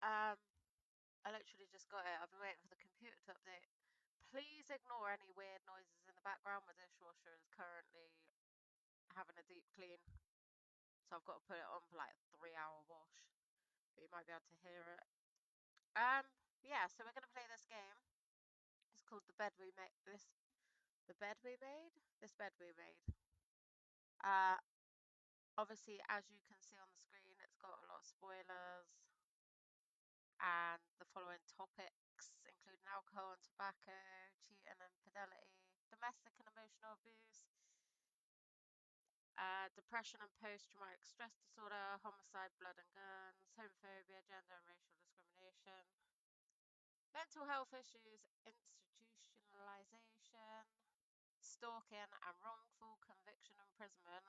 Um, I literally just got it. I've been waiting for the computer to update. Please ignore any weird noises in the background. My dishwasher is currently having a deep clean, so I've got to put it on for like a 3-hour wash. But you might be able to hear it. Yeah. So we're gonna play this game. It's called The Bed We Made. The Bed We Made. This Bed We Made. Obviously, as you can see on the screen, it's got a lot of spoilers. And the following topics, including alcohol and tobacco, cheating and infidelity, domestic and emotional abuse, depression and post-traumatic stress disorder, homicide, blood and guns, homophobia, gender and racial discrimination, mental health issues, institutionalization, stalking and wrongful conviction and imprisonment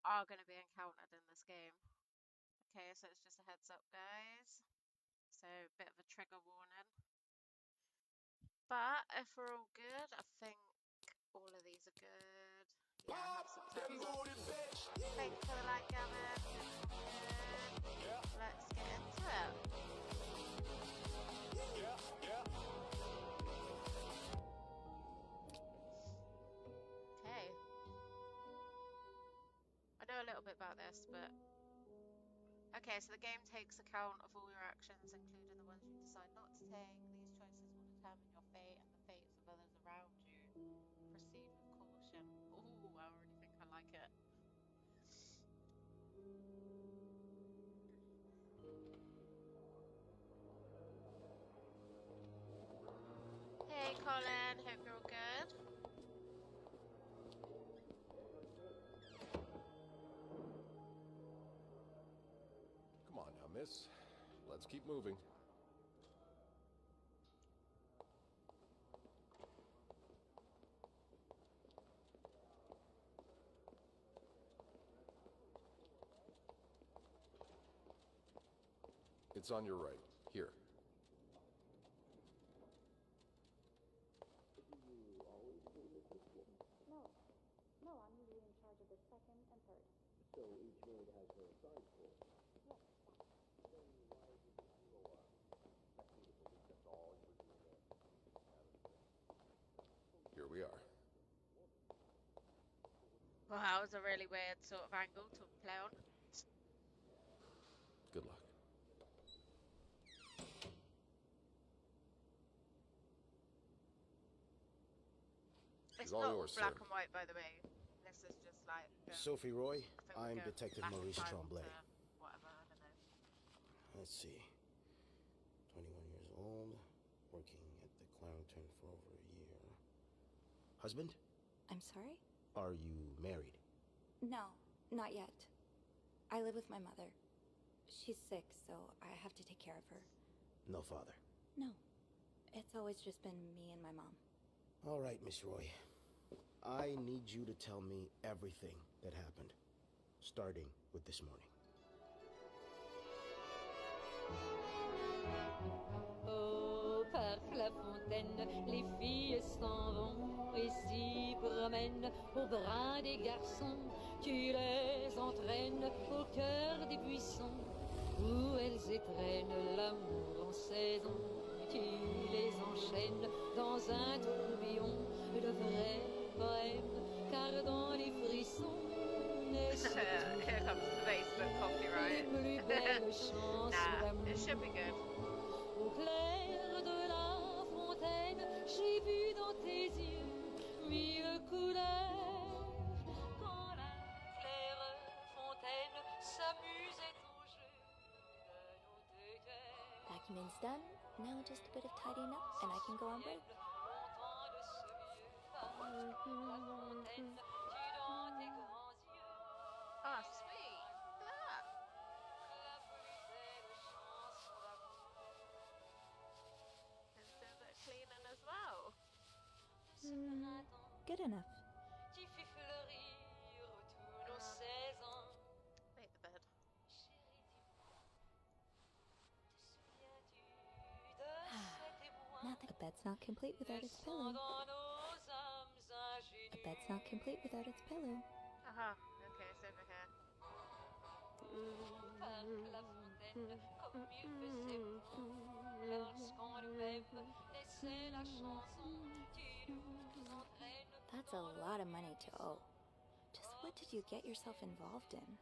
are going to be encountered in this game. Okay, so it's just a heads up, guys. So, a bit of a trigger warning. But if we're all good, I think all of these are good. Yeah, I have subtitles on. Thanks for the like, Gavin. Let's get into it. Okay. I know a little bit about this, but... Okay, so the game takes account of all your actions, including the ones you decide not to take. These choices will determine your fate and the fates of others around you. Proceed with caution. Ooh, I already think I like it. Hey Colin, hope you're all good. Come on now, miss. Let's keep moving. It's on your right. Here. No, I'm usually in charge of the second and third. So each maid has her assigned floor? Yes. Then why did you go up? Expect me to believe that's all you were doing there? Here we are. Well, that was a really weird sort of angle to play on. Good luck. It's all not yours, black sir. and white, by the way. This is just like... Sophie Roy, I think I'm we go Detective back in Maurice time Tremblay. to whatever, I don't know. Let's see. 21 years old, working at the Clown Turn for over a year. Husband? I'm sorry? Are you married? No, not yet. I live with my mother. She's sick, so I have to take care of her. No father? No. It's always just been me and my mom. All right, Miss Roy. I need you to tell me everything that happened, starting with this morning. Au parc La Fontaine, les filles s'en vont et s'y promènent au bras des garçons. Tu les entraînes au cœur des buissons où elles étrennent l'amour en saison. Tu les enchaînes dans un tourbillon de vrai poème, car dans les frissons naissent Here comes the Facebook les copyright. plus belles chansons Nah, it should be d'amour. good. Au clair de la fontaine, j'ai vu dans tes yeux mille couleurs. Quand la claire fontaine s'amusait au jeu de nos deux cœurs. Vacuuming's done. Now just a bit of tidying up and I can go on break. Montant de ce vieux phare, la fontaine, tu dans tes grands yeux. Oh, sweet. Look at that. La plus belle chanson d'amour. Let's do a bit of cleaning as well. Good enough. Qui fit fleurir tous nos 16 ans. Make the bed. Chérie, dis-moi, te souviens-tu de cet émoi Now the bed's not complete without its naissant pillow. dans nos âmes ingénues? The bed's not complete without its pillow. Aha, okay, it's over here. Par la fontaine, peine, comme il faisait bon lorsqu'on nous aime. Et c'est la chanson qui nous entraîne. That's a lot of money to owe. Just what did you get yourself involved in?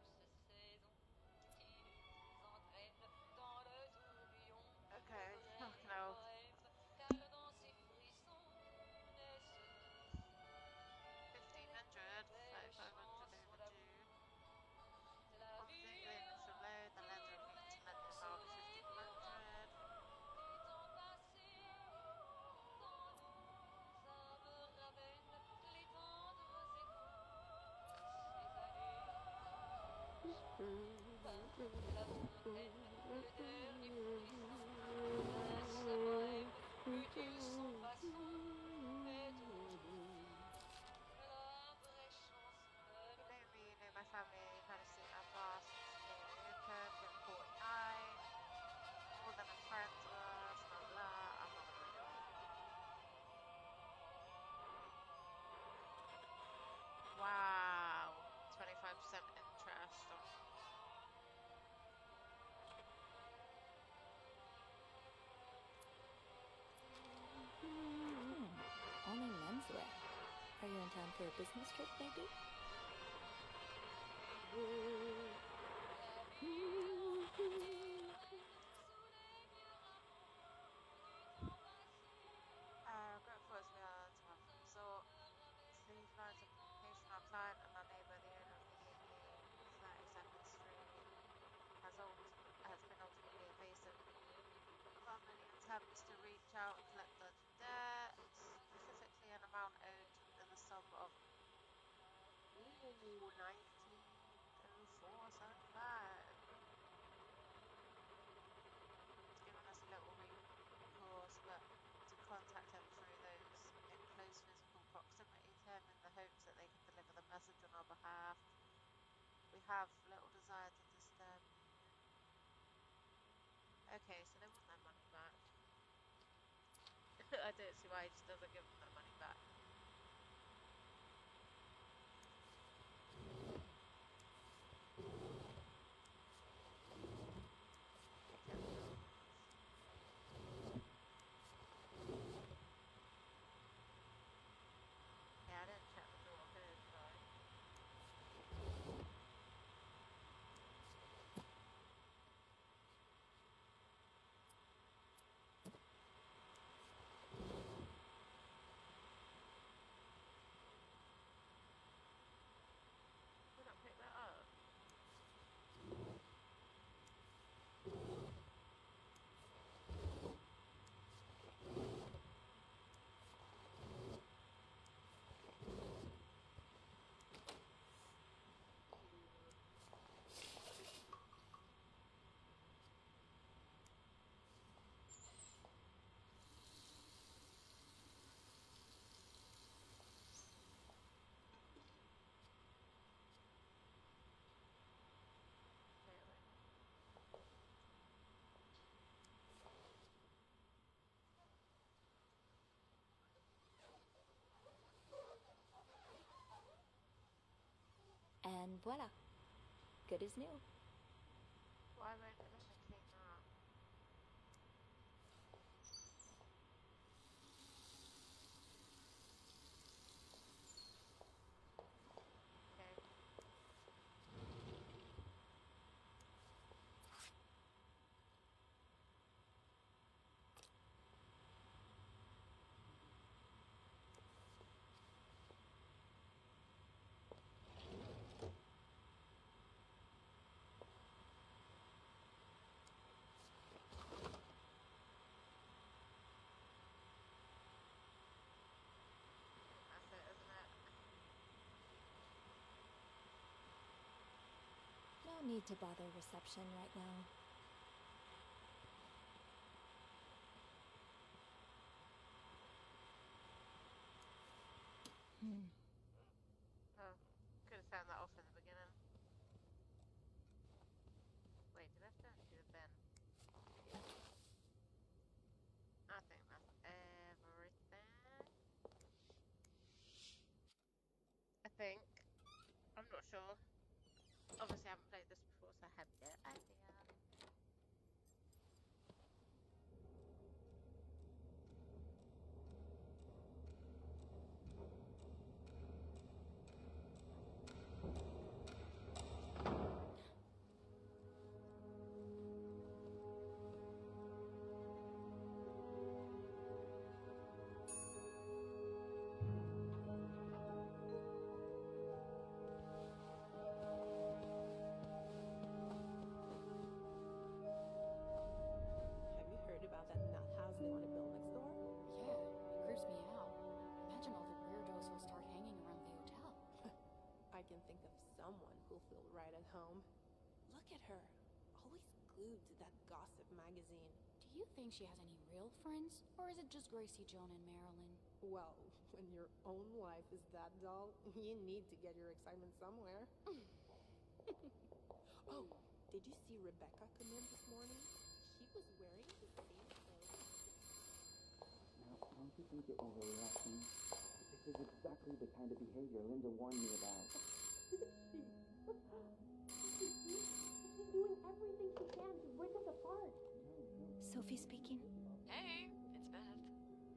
Okay, fucking hell. 1500, 3500 overdue. Complete the initial loan, the lender agreed to lend the amount of 1500. You know me, you know my family, you've had a seat at bar since being open, been 49, more than a friend to us, blah blah, I'm not gonna read it all. Wow, 25% interest on. Only menswear. Are you in town for a business trip, maybe? Grateful as we are to have the resort. These lines of communication, our client and our neighbour, the owner of the 32nd Street, has been ultimately evasive of our many attempts to reach out and collect dodgy debt, specifically an amount owed in the sum of 190475. It's given us a little recourse, but to contact him through those in close physical proximity to him in the hopes that they can deliver the message on our behalf. We have little desire to disturb you. Okay, so they want their money back. I don't see why he just doesn't give them their money back. Yeah, I didn't check the door code, sorry. Did not pick that up? And voila. Good as new. Why won't it let me clean that? Okay. That's it, isn't it? No need to bother reception right now. Oh, could have turned that off in the beginning. Wait, did I have to empty the bin? I think that's everything. I think. I'm not sure. Obviously, I haven't played this before, so I have no idea. magazine. Do you think she has any real friends? Or is it just Gracie, Joan, and Marilyn? Well, when your own life is that dull, you need to get your excitement somewhere. Oh, did you see Rebecca come in this morning? She was wearing the same clothes. Now, don't you think you're overreacting? This is exactly the kind of behavior Linda warned me about. She's doing everything she can to break us apart. Sophie speaking. Hey, it's Beth.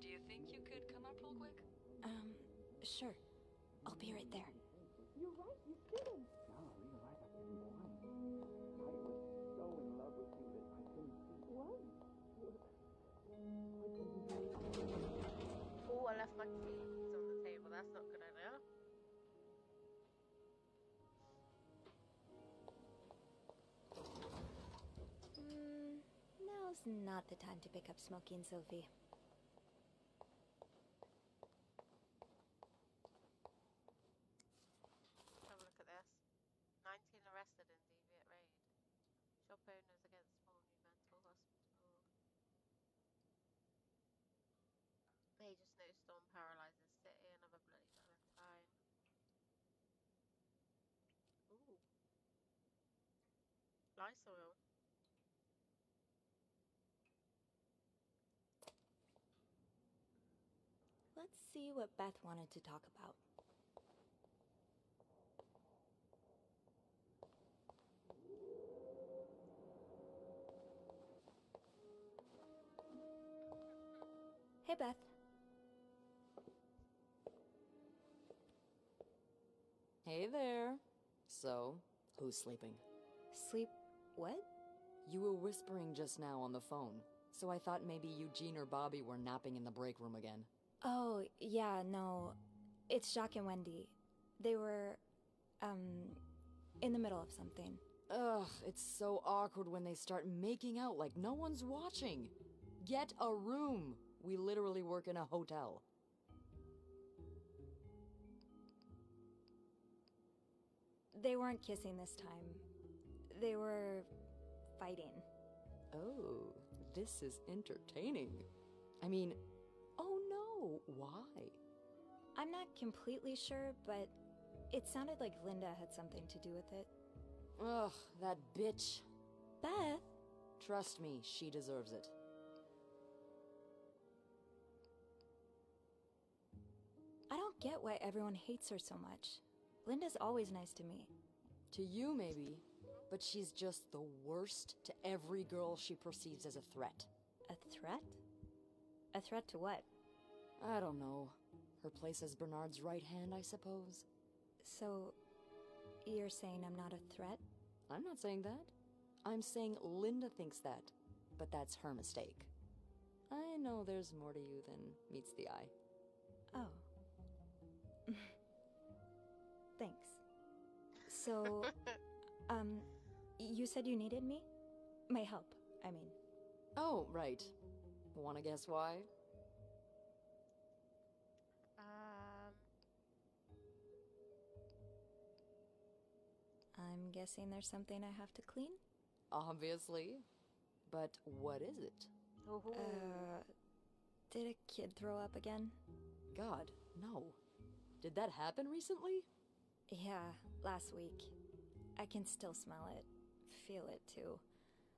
Do you think you could come up real quick? Sure. I'll be right there. You're right, you shouldn't. No, you're right, I couldn't blind. I was so in love with you that I couldn't see. What? Oh, I left my keys on the table. That's not a good idea. Now's not the time to pick up smoking, Sophie. Have a look at this. 19 arrested in deviant raid. Shop owners against small new mental hospital. Major snowstorm paralyzes city. Another bloody Valentine. Ooh. Lysol. Let's see what Beth wanted to talk about. Hey, Beth. Hey there. So, who's sleeping? Sleep... what? You were whispering just now on the phone, so I thought maybe Eugene or Bobby were napping in the break room again. Oh, yeah, no. It's Jacques and Wendy. They were, in the middle of something. Ugh, it's so awkward when they start making out like no one's watching. Get a room. We literally work in a hotel. They weren't kissing this time. They were fighting. Oh, this is entertaining. I mean, oh no, why? I'm not completely sure, but it sounded like Linda had something to do with it. Ugh, that bitch. Beth? Trust me, she deserves it. I don't get why everyone hates her so much. Linda's always nice to me. To you, maybe, but she's just the worst to every girl she perceives as a threat. A threat? A threat to what? I don't know. Her place as Bernard's right hand, I suppose. So, you're saying I'm not a threat? I'm not saying that. I'm saying Linda thinks that, but that's her mistake. I know there's more to you than meets the eye. Oh. Thanks. So, you said you needed me? My help, I mean. Oh, right. Wanna guess why? I'm guessing there's something I have to clean? Obviously. But what is it? Did a kid throw up again? God, no. Did that happen recently? Yeah, last week. I can still smell it. Feel it, too.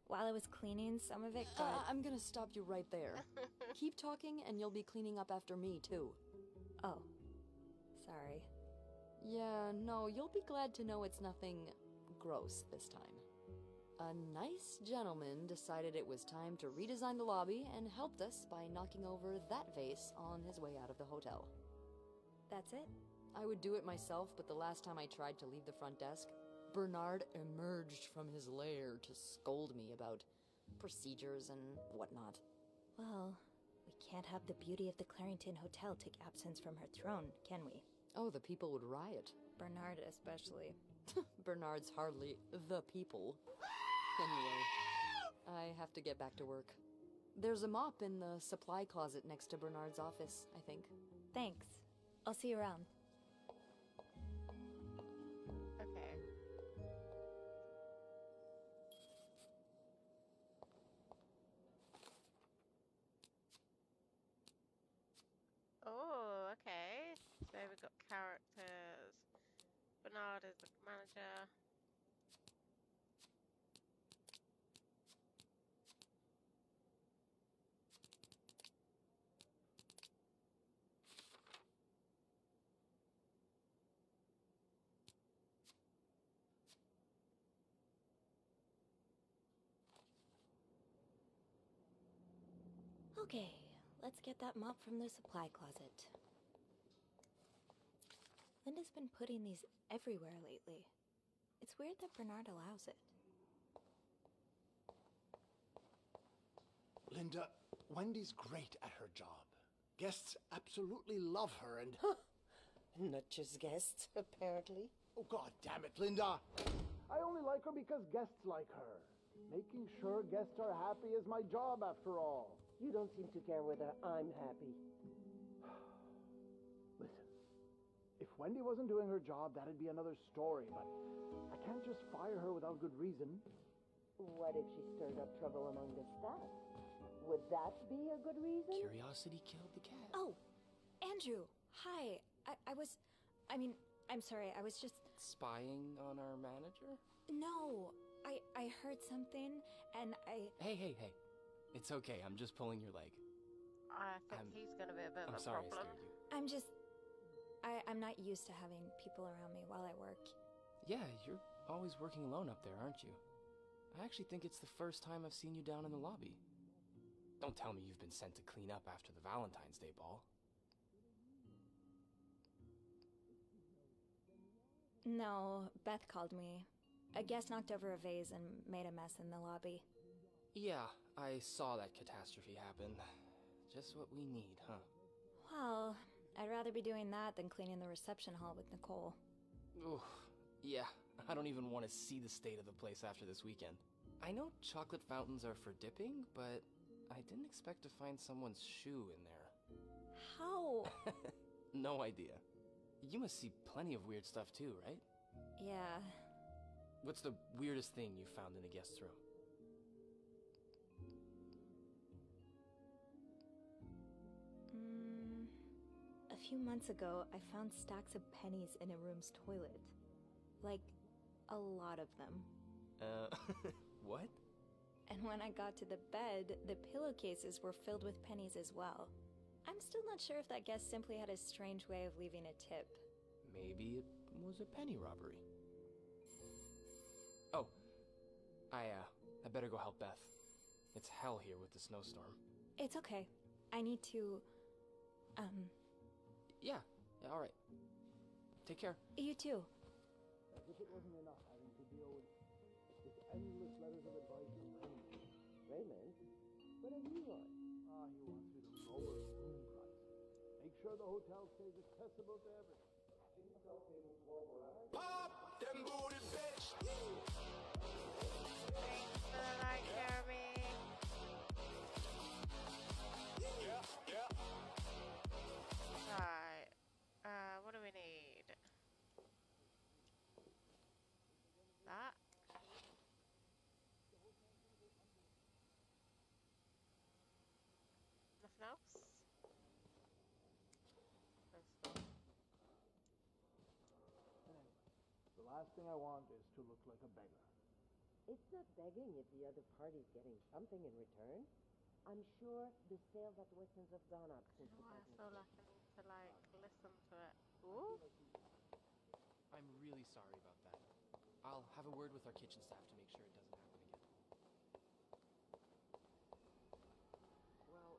While I was cleaning, some of it got... I'm gonna stop you right there. Keep talking and you'll be cleaning up after me, too. Oh. Sorry. Yeah, no, you'll be glad to know it's nothing gross this time. A nice gentleman decided it was time to redesign the lobby and helped us by knocking over that vase on his way out of the hotel. That's it? I would do it myself, but the last time I tried to leave the front desk, Bernard emerged from his lair to scold me about procedures and whatnot. Well, we can't have the beauty of the Clarington Hotel take absence from her throne, can we? Oh, the people would riot. Bernard especially. Bernard's hardly the people. Anyway, I have to get back to work. There's a mop in the supply closet next to Bernard's office, I think. Thanks. I'll see you around. Okay. is the manager. Okay, let's get that mop from the supply closet. Linda's been putting these everywhere lately. It's weird that Bernard allows it. Linda, Wendy's great at her job. Guests absolutely love her and... Not just guests, apparently. Oh, God damn it, Linda! I only like her because guests like her. Making sure guests are happy is my job, after all. You don't seem to care whether I'm happy. Listen, if Wendy wasn't doing her job, that'd be another story, but I can't just fire her without good reason. What if she stirred up trouble among the staff? Would that be a good reason? Curiosity killed the cat. Oh, Andrew, hi. I'm sorry, I was just... Spying on our manager? No, I heard something, and I... Hey. It's okay, I'm just pulling your leg. I think he's gonna be a bit of a sorry problem. I scared you. I'm not used to having people around me while I work. Yeah, you're always working alone up there, aren't you? I actually think it's the first time I've seen you down in the lobby. Don't tell me you've been sent to clean up after the Valentine's Day ball. No, Beth called me. A guest knocked over a vase and made a mess in the lobby. Yeah, I saw that catastrophe happen. Just what we need, huh? Well, I'd rather be doing that than cleaning the reception hall with Nicole. Ooh, yeah, I don't even want to see the state of the place after this weekend. I know chocolate fountains are for dipping, but I didn't expect to find someone's shoe in there. How? No idea. You must see plenty of weird stuff too, right? Yeah. What's the weirdest thing you found in a guest's room? A few months ago, I found stacks of pennies in a room's toilet. Like, a lot of them. What? And when I got to the bed, the pillowcases were filled with pennies as well. I'm still not sure if that guest simply had a strange way of leaving a tip. Maybe it was a penny robbery. Oh, I better go help Beth. It's hell here with the snowstorm. It's okay. I need to, Yeah, alright. Take care. You too. As if it wasn't enough having to deal with this endless letters of advice from Raymond. Raymond? What have you on? He wants me to lower room prices. Make sure the hotel stays accessible to everyone. Pop them booty, bitch! Thanks for the light, Jeremy. Yeah. Right. What do we need? That. Nothing else? The last thing I want is to look like a beggar. It's not begging if the other party's getting something in return. I'm sure the sales at Weston's have gone up since the I partnership. feel like I need to listen to it. Ooh. I'm really sorry about that. I'll have a word with our kitchen staff to make sure it doesn't happen again. Well,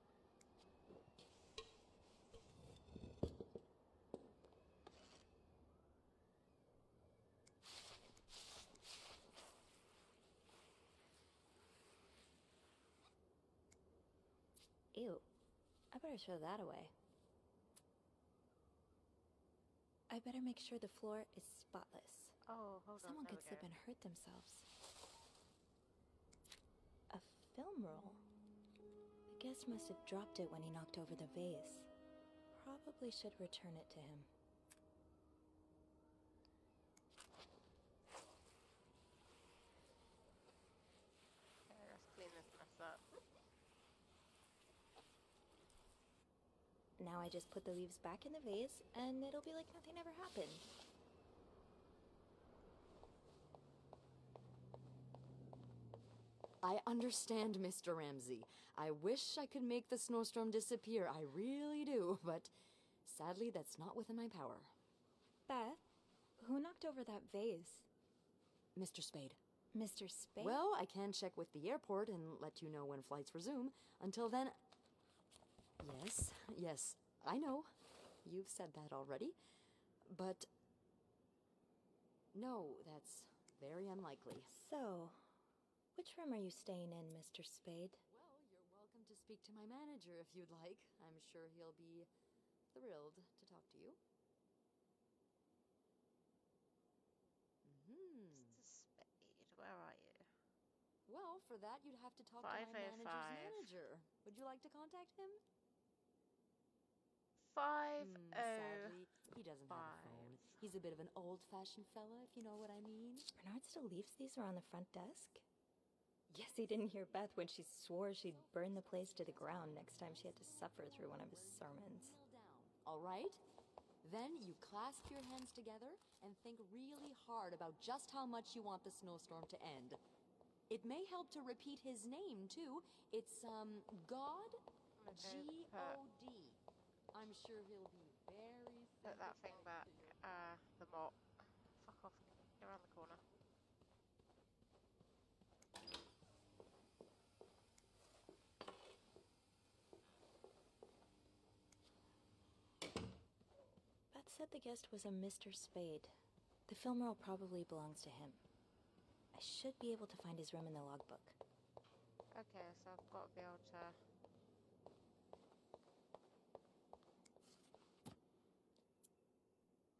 Ew. I better throw that away. I better make sure the floor is spotless. Oh, hold on. Someone There could we slip go. and hurt themselves. A film roll. The guest must have dropped it when he knocked over the vase. Probably should return it to him. Okay, let's clean this mess up. Now I just put the leaves back in the vase, and it'll be like nothing ever happened. I understand, Mr. Ramsey. I wish I could make the snowstorm disappear. I really do, but sadly, that's not within my power. Beth, who knocked over that vase? Mr. Spade. Mr. Spade? Well, I can check with the airport and let you know when flights resume. Until then... Yes, I know. You've said that already. But... no, that's very unlikely. So, which room are you staying in, Mr. Spade? Well, you're welcome to speak to my manager if you'd like. I'm sure he'll be thrilled to talk to you. Mr. Spade, where are you? Well, for that, you'd have to talk to my manager's 505. manager. Would you like to contact him? 505. Sadly, he doesn't have a phone. He's a bit of an old-fashioned fella, if you know what I mean. Bernard still leaves these around the front desk? Guess he didn't hear Beth when she swore she'd burn the place to the ground next time she had to suffer through one of his sermons. All right? Then you clasp your hands together and think really hard about just how much you want the snowstorm to end. It may help to repeat his name, too. It's, God? G-O-D. I'm sure he'll be very... Put that thing back. The mop. Fuck off. Get around the corner. Beth said the guest was a Mr. Spade. The film roll probably belongs to him. I should be able to find his room in the logbook. Okay, so I've got to be able to...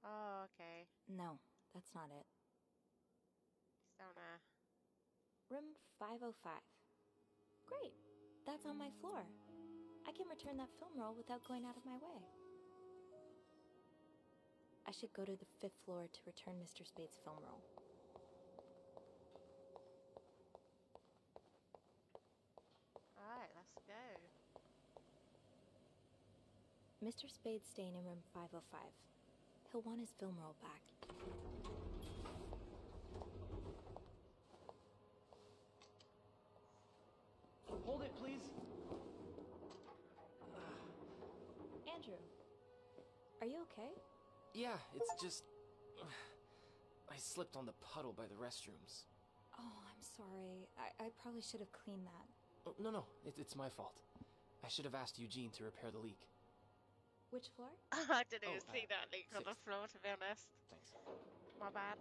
Oh, okay. No, that's not it. It's down there. Room 505. Great, that's on my floor. I can return that film roll without going out of my way. I should go to the 5th floor to return Mr. Spade's film roll. Alright, let's go. Mr. Spade's staying in room 505. He'll want his film roll back. Hold it, please. Andrew, are you okay? Yeah, it's just... I slipped on the puddle by the restrooms. Oh, I'm sorry. I probably should have cleaned that. Oh, no, it's my fault. I should have asked Eugene to repair the leak. Which floor? I didn't even see that leak on the 6th. floor, to be honest. Thanks. My bad.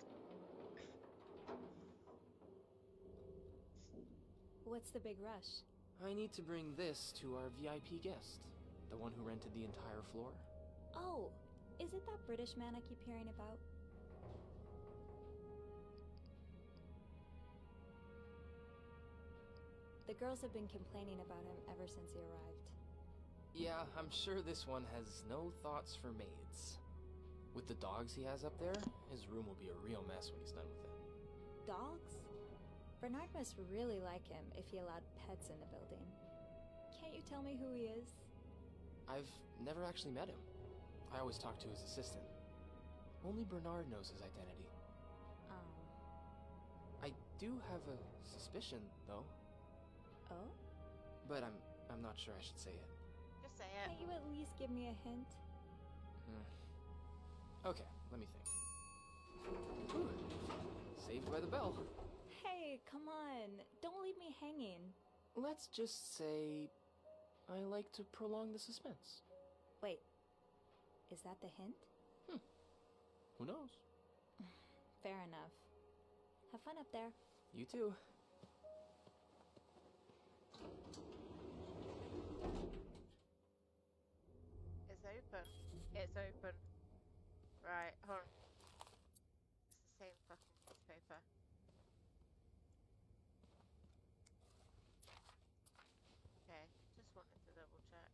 What's the big rush? I need to bring this to our VIP guest. The one who rented the entire floor. Oh, is it that British man I keep hearing about? The girls have been complaining about him ever since he arrived. Yeah, I'm sure this one has no thoughts for maids. With the dogs he has up there, his room will be a real mess when he's done with it. Dogs? Bernard must really like him if he allowed pets in the building. Can't you tell me who he is? I've never actually met him. I always talk to his assistant. Only Bernard knows his identity. Oh. I do have a suspicion, though. Oh? But I'm not sure I should say it. Just say it. Can't you at least give me a hint? Okay, let me think. Whew. Saved by the bell. Hey, come on. Don't leave me hanging. Let's just say I like to prolong the suspense. Wait, is that the hint? Who knows? Fair enough. Have fun up there. You too. It's open. It's open. Right, hold on. It's the same fucking newspaper. Okay, just wanted to double check.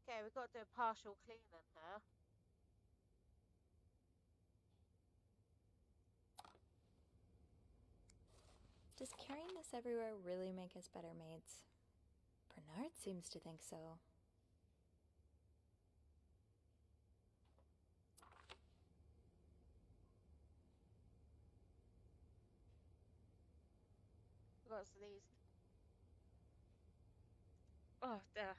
Okay, we've got to do a partial cleaning here. Does carrying this everywhere really make us better maids? Bernard seems to think so. got to sneeze. Oh, there.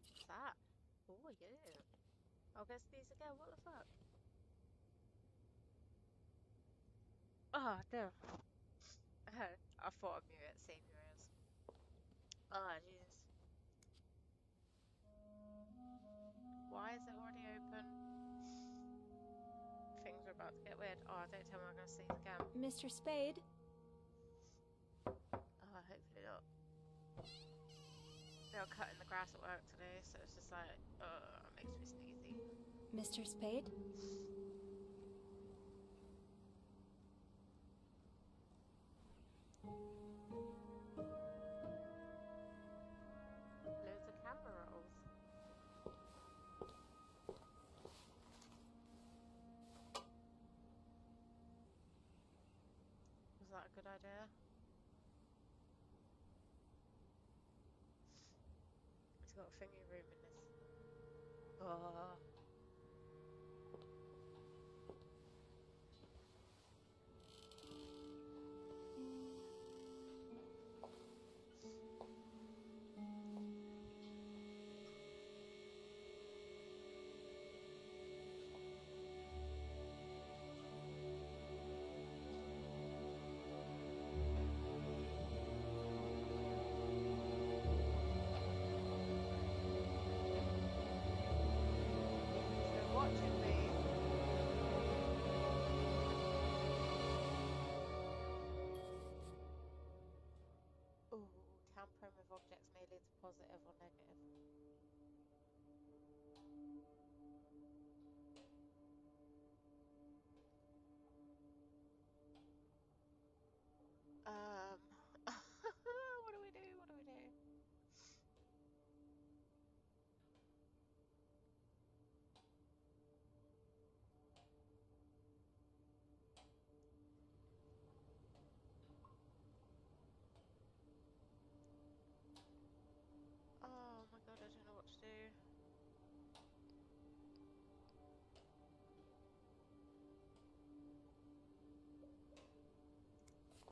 What's that? Oh, yeah. I'll go sneeze again. What the fuck? Oh, no. I thought I'd mute it. Save your ears. Oh, Jesus. Why is it already open? Things are about to get weird. Oh, don't tell me I'm gonna sneeze again. Mr. Spade? Oh, hopefully not. They were cutting the grass at work today, so it's just like, it makes me sneezy. Mr. Spade? Loads of camera rolls. Was that a good idea? It's got a thingy room in this. Oh. They're watching me. Ooh, tampering with objects may lead to positive or negative. What do we do? What do we do? Oh my god, I don't know what to do.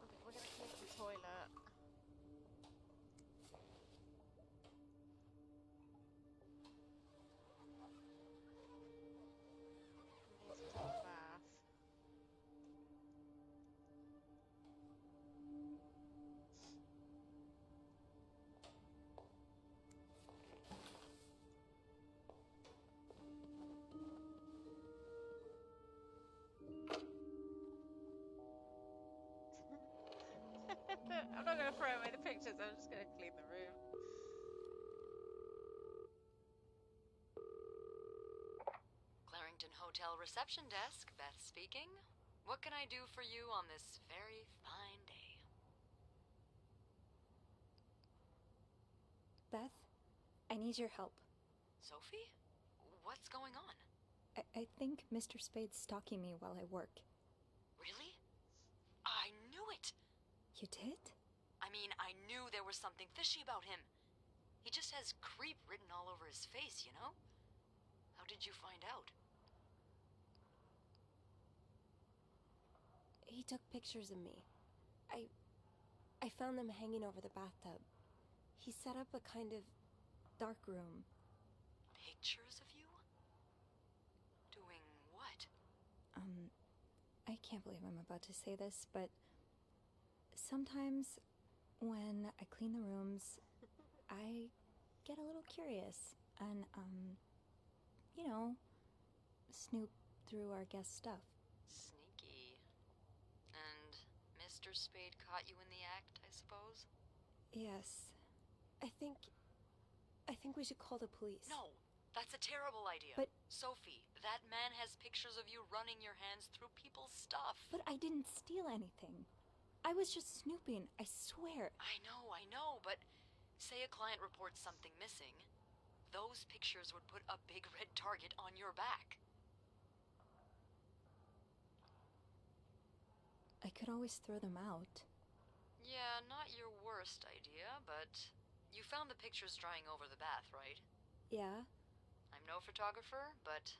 Okay, we're gonna clean the toilet. We need to take a bath. I'm not gonna throw away the pictures, I'm just gonna clean the room. Clarington Hotel reception desk, Beth speaking. What can I do for you on this very fine day? Beth, I need your help. Sophie? What's going on? I think Mr. Spade's stalking me while I work. Really? I knew it! You did? I mean, I knew there was something fishy about him. He just has creep written all over his face, you know? How did you find out? He took pictures of me. I found them hanging over the bathtub. He set up a kind of dark room. Pictures of you? Doing what? I can't believe I'm about to say this, but sometimes when I clean the rooms, I get a little curious and, you know, snoop through our guest stuff. Sneaky. And Mr. Spade caught you in the act, I suppose? Yes. I think we should call the police. No, that's a terrible idea. But Sophie, that man has pictures of you running your hands through people's stuff. But I didn't steal anything. I was just snooping, I swear. I know, but say a client reports something missing. Those pictures would put a big red target on your back. I could always throw them out. Yeah, not your worst idea, but you found the pictures drying over the bath, right? Yeah. I'm no photographer, but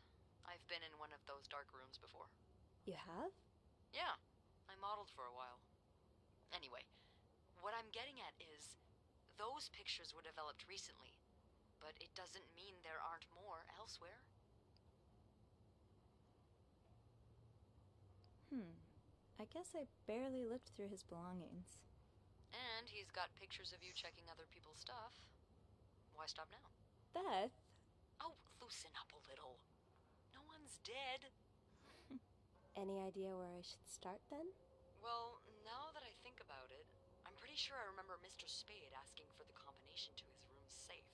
I've been in one of those dark rooms before. You have? Yeah, I modeled for a while. Anyway, what I'm getting at is, those pictures were developed recently, but it doesn't mean there aren't more elsewhere. I guess I barely looked through his belongings. And he's got pictures of you checking other people's stuff. Why stop now? Beth? Oh, loosen up a little. No one's dead. Any idea where I should start then? Well, now that I think about it, I'm pretty sure I remember Mr. Spade asking for the combination to his room's safe.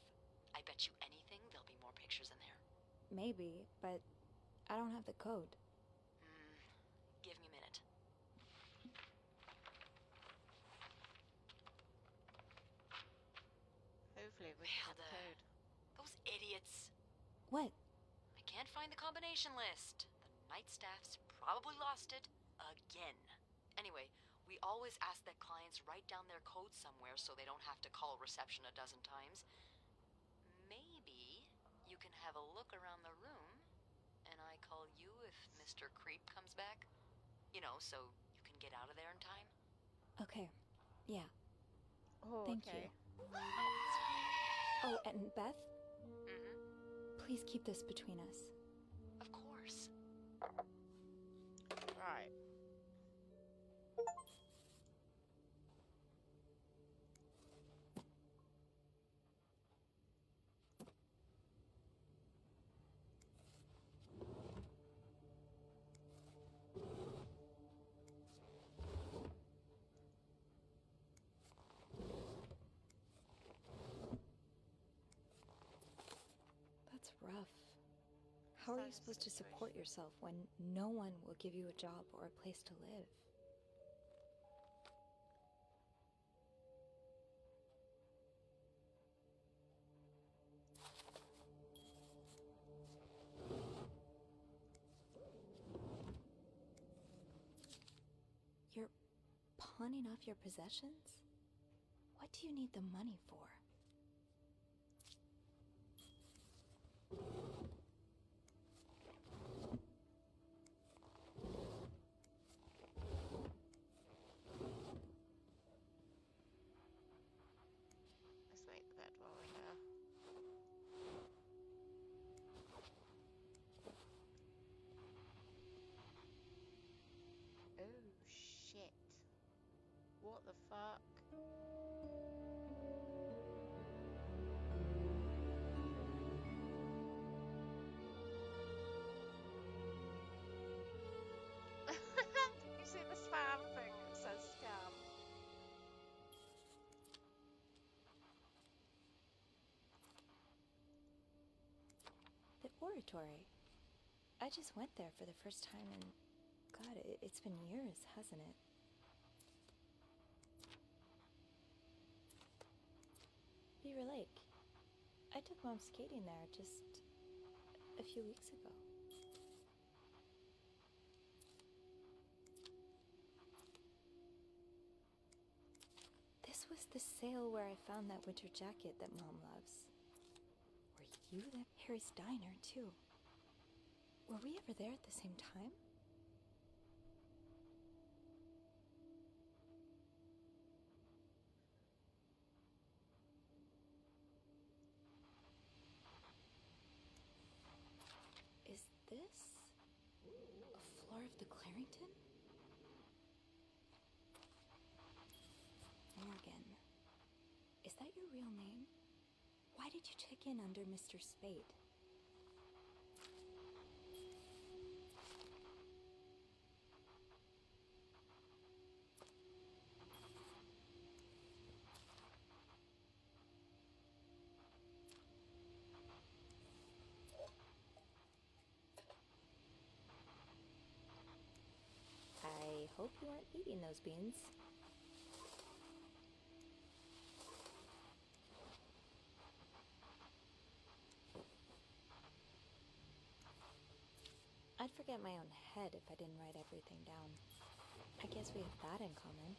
I bet you anything there'll be more pictures in there. Maybe, but I don't have the code. Give me a minute. Hopefully we can have the code. Those idiots. What? I can't find the combination list. The night staff's probably lost it again. Anyway, we always ask that clients write down their code somewhere so they don't have to call reception a dozen times. Maybe you can have a look around the room, and I call you if Mr. Creep comes back. You know, so you can get out of there in time. Okay. Yeah. Oh, Thank okay. you. Oh, and Beth? Please keep this between us. Of course. Right. That's rough. How are you supposed to support yourself when no one will give you a job or a place to live? You're pawning off your possessions? What do you need the money for? Let's make the bed while we're here. Oh shit. What the fuck? You see the spam thing that says scam? The oratory. I just went there for the first time and, God, it's been years, hasn't it? Beaver Lake. I took Mom skating there just a few weeks ago. This was the sale where I found that winter jacket that Mom loves. Were you there? Harry's Diner, too. Were we ever there at the same time? Is this a floor of the Clarington? Morgan. Is that your real name? Why did you check in under Mr. Spade? I hope you aren't eating those beans. I'd forget my own head if I didn't write everything down. I guess we have that in common.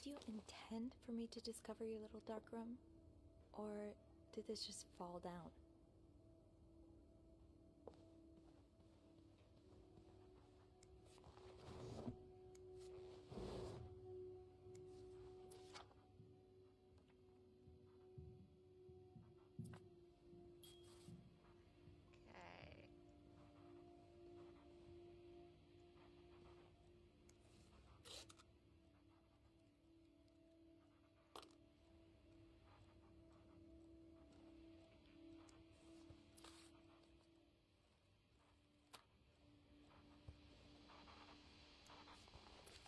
Did you intend for me to discover your little dark room? Or did this just fall down?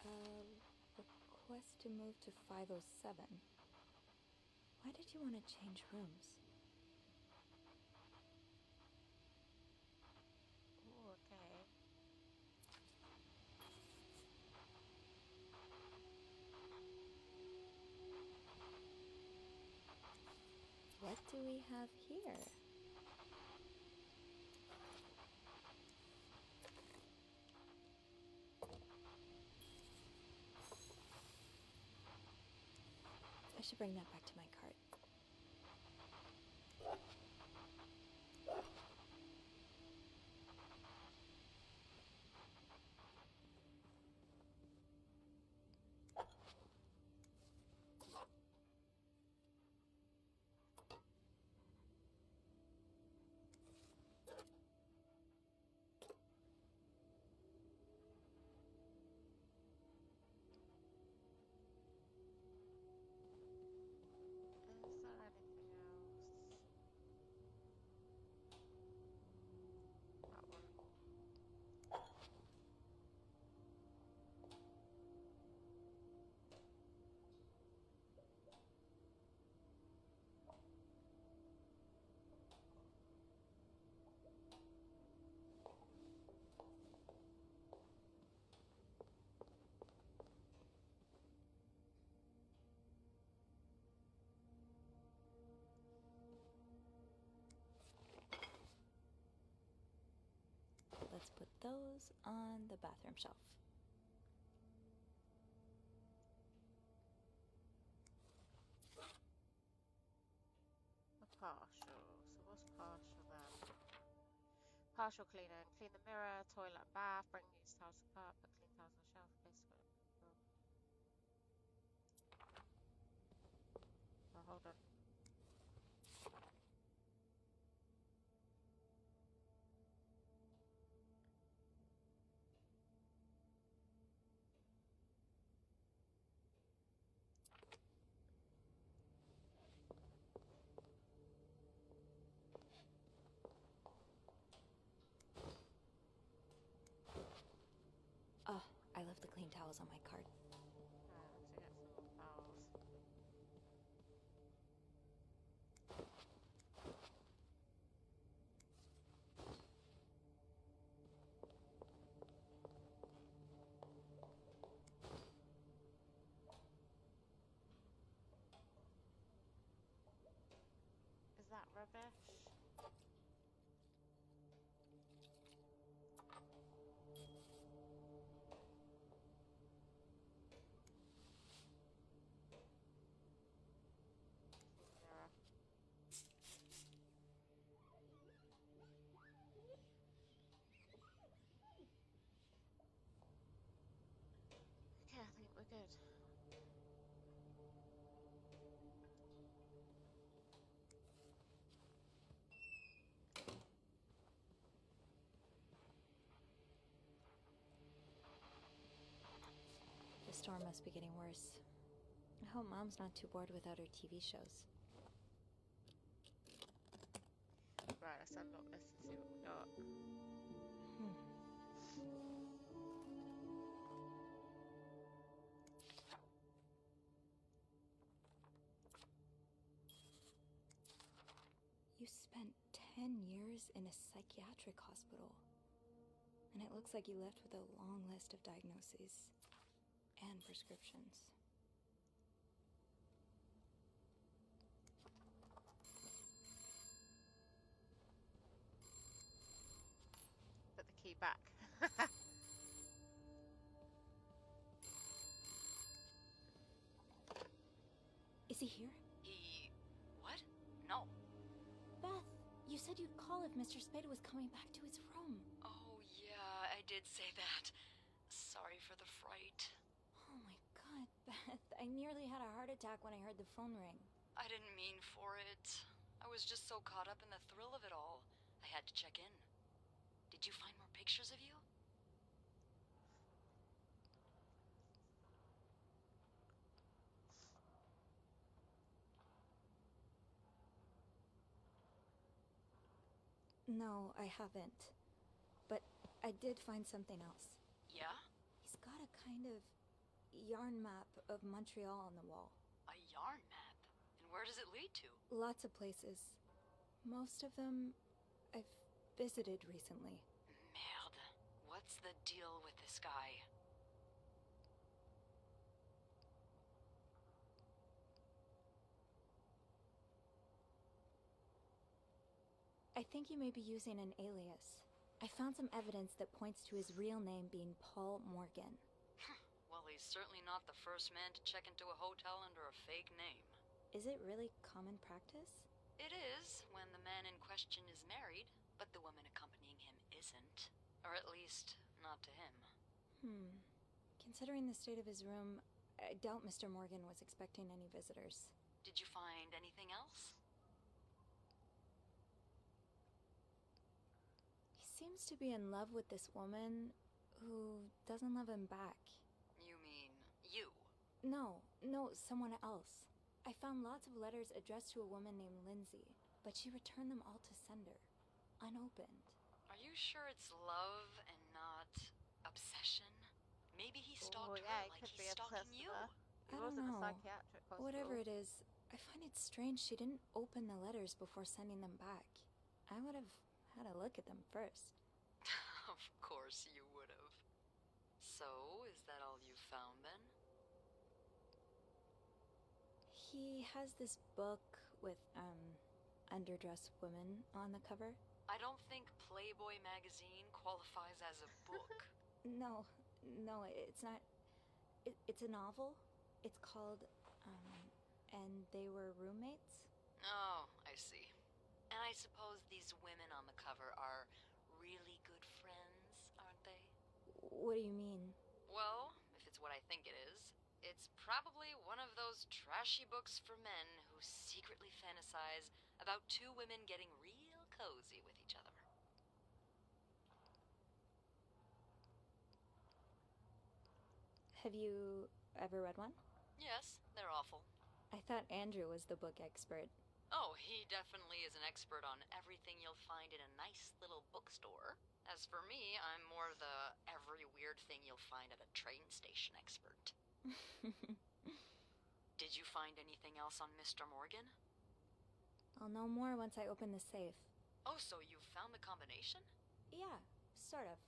Okay. Request to move to 507. Why did you want to change rooms? Ooh, okay. What do we have here? I should bring that back to my cart. Is there anything else? That one. Let's put those on the bathroom shelf. A partial. So what's partial then? Partial cleaning. Clean the mirror, toilet and bath, bring used towels to cart, put clean towels on the shelf, basically. Oh, hold on. Oh, I left the clean towels on my cart. To get some more towels. Is that rubbish? Mirror. Okay, I think we're good. The storm must be getting worse. I hope Mom's not too bored without her TV shows. Right, let's unlock this and see what we got. You spent 10 years in a psychiatric hospital. And it looks like you left with a long list of diagnoses and prescriptions. Put the key back. said you'd call if Mr. Spade was coming back to his room. Oh, yeah, I did say that. Sorry for the fright. Oh my god, Beth. I nearly had a heart attack when I heard the phone ring. I didn't mean for it. I was just so caught up in the thrill of it all. I had to check in. Did you find more pictures of you? No, I haven't. But I did find something else. Yeah? He's got a kind of yarn map of Montreal on the wall. A yarn map? And where does it lead to? Lots of places. Most of them I've visited recently. Merde. What's the deal with this guy? I think he may be using an alias. I found some evidence that points to his real name being Paul Morgan. Well, he's certainly not the first man to check into a hotel under a fake name. Is it really common practice? It is, when the man in question is married, but the woman accompanying him isn't. Or at least, not to him. Considering the state of his room, I doubt Mr. Morgan was expecting any visitors. Did you find anything else? He seems to be in love with this woman who doesn't love him back. You mean you? No, someone else. I found lots of letters addressed to a woman named Lindsay, but she returned them all to sender, unopened. Are you sure it's love and not obsession? Maybe he stalked her he like could be he's stalking obsessed you. with her. He I was don't in a know. psychiatric hospital. Whatever it is, I find it strange she didn't open the letters before sending them back. I would have had a look at them first. Of course you would have. So, is that all you found then? He has this book with, underdressed women on the cover. I don't think Playboy magazine qualifies as a book. No, it's not. It's a novel. It's called, And They Were Roommates. Oh, I see. And I suppose these women on the cover are really good friends, aren't they? What do you mean? Well, if it's what I think it is, it's probably one of those trashy books for men who secretly fantasize about two women getting real cozy with each other. Have you ever read one? Yes, they're awful. I thought Andrew was the book expert. Oh, he definitely is an expert on everything you'll find in a nice little bookstore. As for me, I'm more the every weird thing you'll find at a train station expert. Did you find anything else on Mr. Morgan? I'll know more once I open the safe. Oh, so you found the combination? Yeah, sort of.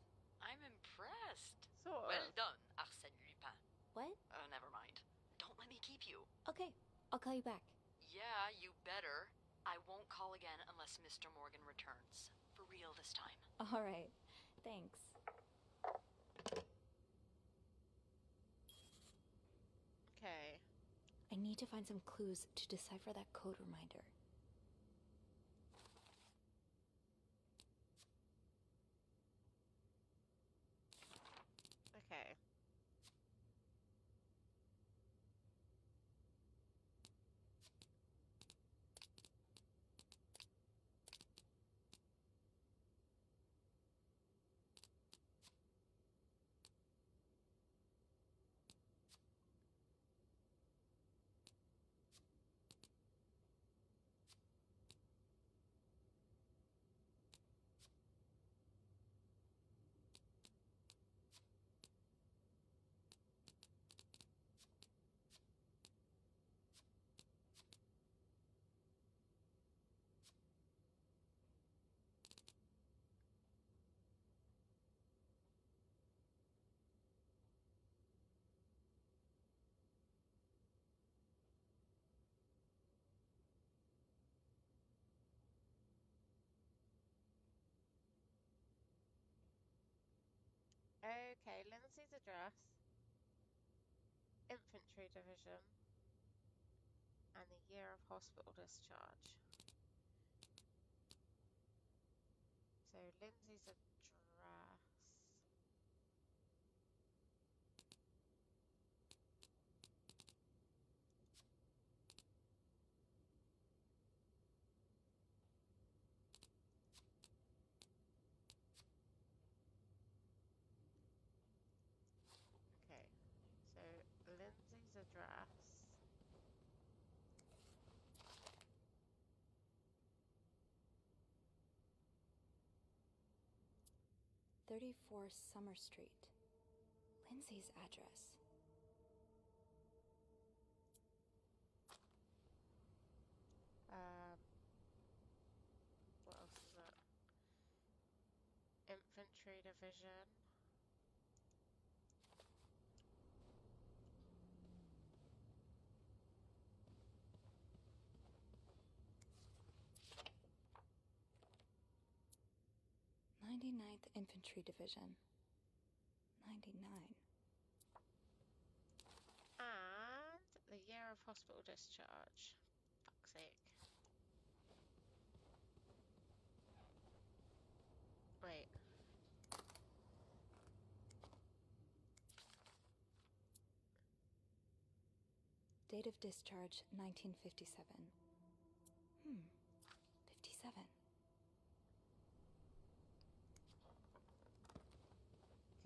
I'm impressed. Sort of. Well done, Arsène Lupin. What? Never mind. Don't let me keep you. Okay, I'll call you back. Yeah, you better. I won't call again unless Mr. Morgan returns. For real this time. All right, thanks. Okay. I need to find some clues to decipher that code reminder. Okay. Okay, Lindsay's address, infantry division, and the year of hospital discharge. Lindsay's address. Okay, so Lindsay's address. 34 Summer Street. Lindsay's address. What else is it? Infantry Division. '99th Infantry Division. 99. And the year of hospital discharge. Fuck's sake. Wait. Date of discharge 1957. 57.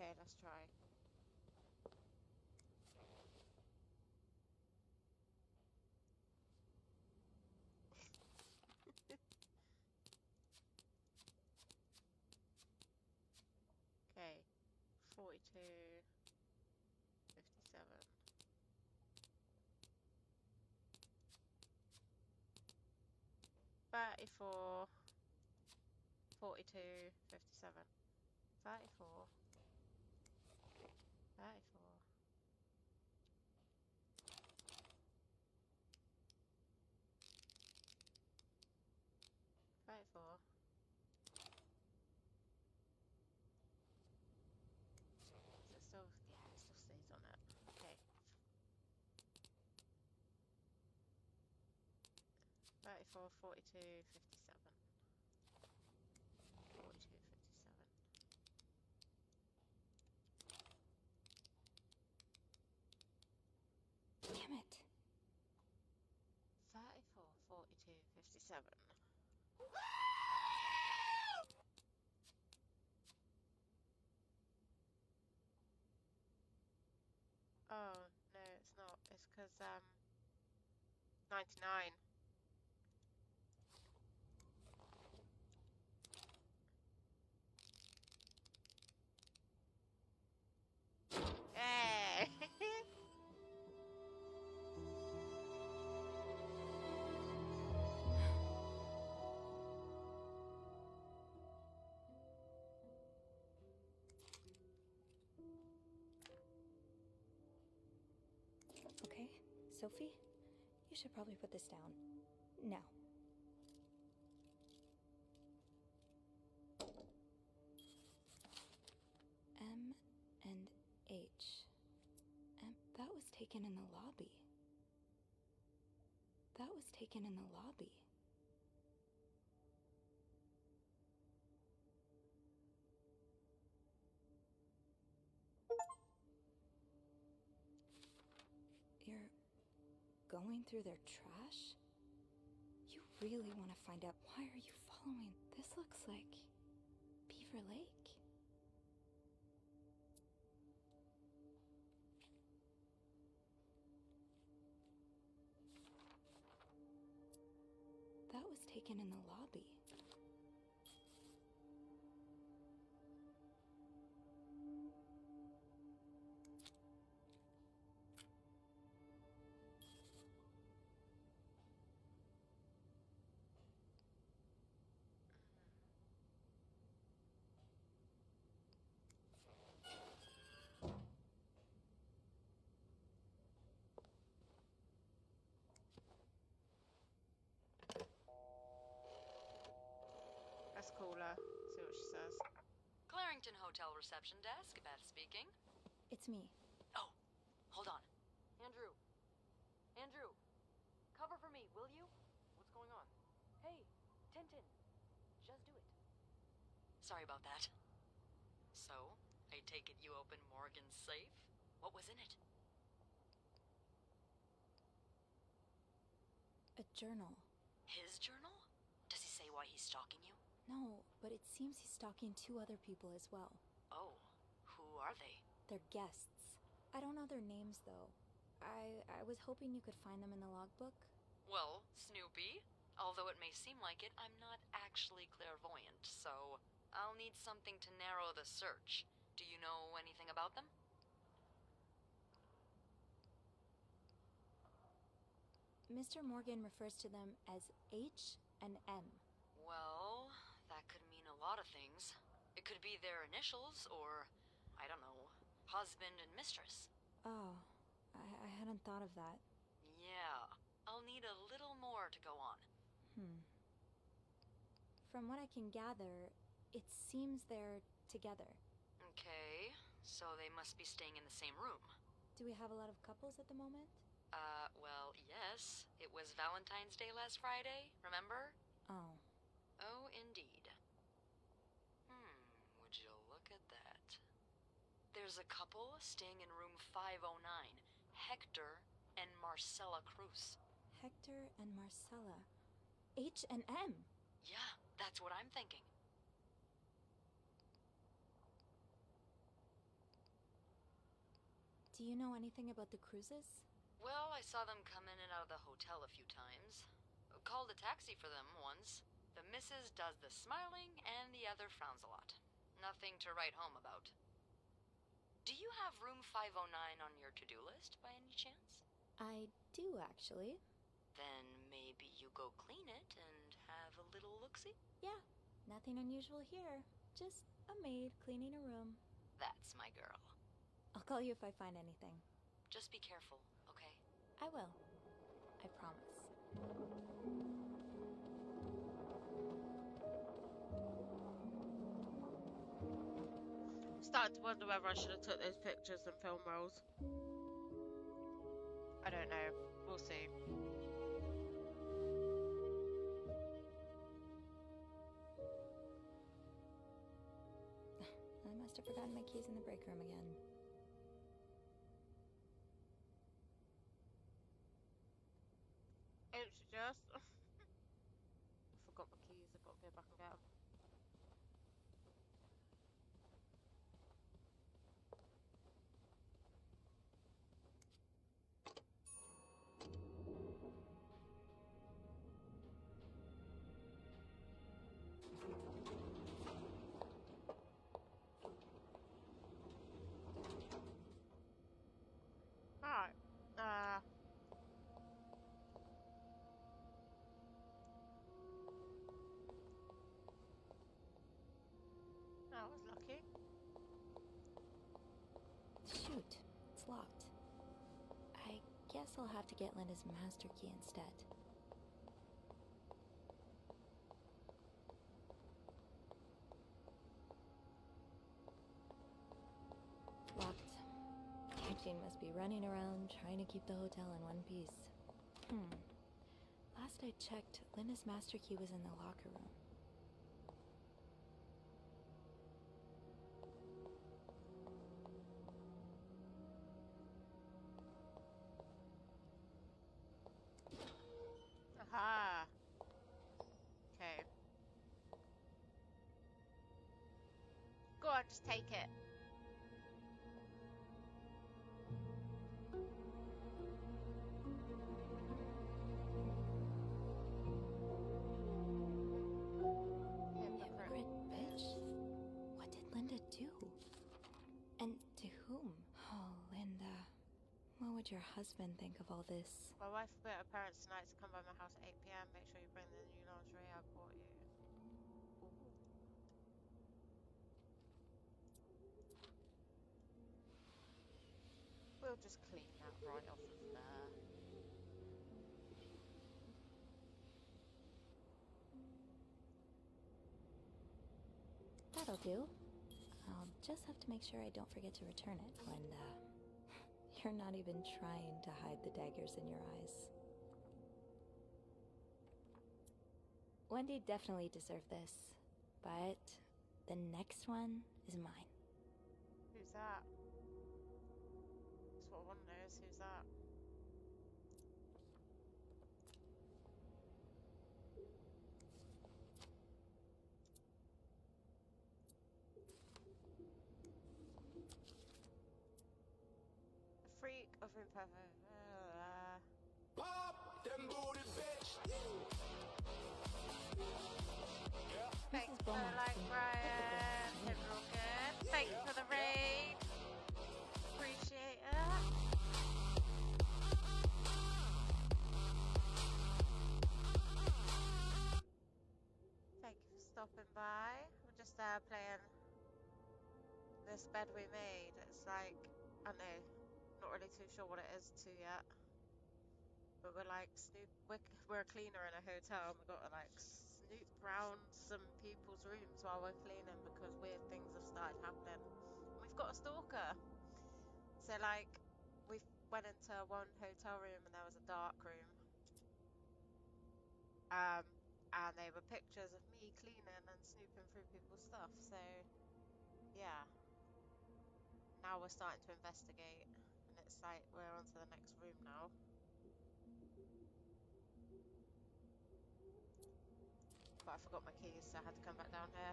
Okay, let's try. Okay, 42, 57. Thirty-four, 42, 57. 34, 34. 34. Is it still? Yeah, it still stays on it. Okay. 34, 42, 57. 42, 57. Damn it. 34, 42, 57. Oh, no, it's not. It's because, 99. Hey! Okay, Sophie, you should probably put this down. Now. M and H. That was taken in the lobby. That was taken in the lobby. You're going through their trash? You really want to find out why are you following? This looks like Beaver Lake. That was taken in the lobby. Let's call her. See what she says. Clarington Hotel reception desk, Beth speaking. It's me. Oh, hold on. Andrew. Andrew. Cover for me, will you? What's going on? Hey, Tintin. Just do it. Sorry about that. So, I take it you opened Morgan's safe? What was in it? A journal. His journal? Does he say why he's stalking you? No, but it seems he's stalking 2 other people as well. Oh, who are they? They're guests. I don't know their names, though. I was hoping you could find them in the logbook. Well, Snoopy, although it may seem like it, I'm not actually clairvoyant, so I'll need something to narrow the search. Do you know anything about them? Mr. Morgan refers to them as H and M. Well, that could mean a lot of things. It could be their initials, or, I don't know, husband and mistress. Oh, I hadn't thought of that. Yeah, I'll need a little more to go on. From what I can gather, it seems they're together. Okay, so they must be staying in the same room. Do we have a lot of couples at the moment? Well, yes. It was Valentine's Day last Friday, remember? Oh. Oh, indeed. Would you look at that? There's a couple staying in room 509, Hector and Marcella Cruz. Hector and Marcella. H and M. Yeah, that's what I'm thinking. Do you know anything about the Cruzes? Well, I saw them come in and out of the hotel a few times. Called a taxi for them once. The missus does the smiling and the other frowns a lot. Nothing to write home about. Do you have room 509 on your to-do list by any chance? I do, actually. Then maybe you go clean it and have a little look-see? Yeah, nothing unusual here. Just a maid cleaning a room. That's my girl. I'll call you if I find anything. Just be careful, okay? I will. I promise. Starting to wonder whether I should have took those pictures and film rolls. I don't know. We'll see. I must have forgotten my keys in the break room again. Ain't she just? I forgot my keys. I've got to go back and get them. Alright. That was lucky. Shoot, it's locked. I guess I'll have to get Linda's master key instead. Locked. Eugene must be running around trying to keep the hotel in one piece. Last I checked, Linda's master key was in the locker room. Aha. Okay. Go on, just take it. Hypocrite bitch. What did Linda do? And to whom? Oh, Linda. What would your husband think of all this? My wife will be at her parents tonight to come by my house at 8 p.m. Make sure you bring the new lingerie I bought you. Ooh. We'll just clean that right off of there. That'll do. I'll just have to make sure I don't forget to return it when, you're not even trying to hide the daggers in your eyes. Wendy definitely deserved this, but the next one is mine. Who's that? That's what I want to know is who's that? A freak of imperfect. Pop them booty, bitch. Thanks for the like, Brian. Hope you're all good. Thanks for the raid. Appreciate it. Thank you for stopping by. We're just playing this bed we made. It's like, I don't know, not really too sure what it is to yet. But we're like we're a cleaner in a hotel, and we've got to like snoop round some people's rooms while we're cleaning because weird things have started happening. We've got a stalker. So like we went into one hotel room and there was a dark room. And they were pictures of me cleaning and snooping through people's stuff. So yeah. Now we're starting to investigate, and it's like we're on to the next room now. But I forgot my keys, so I had to come back down here.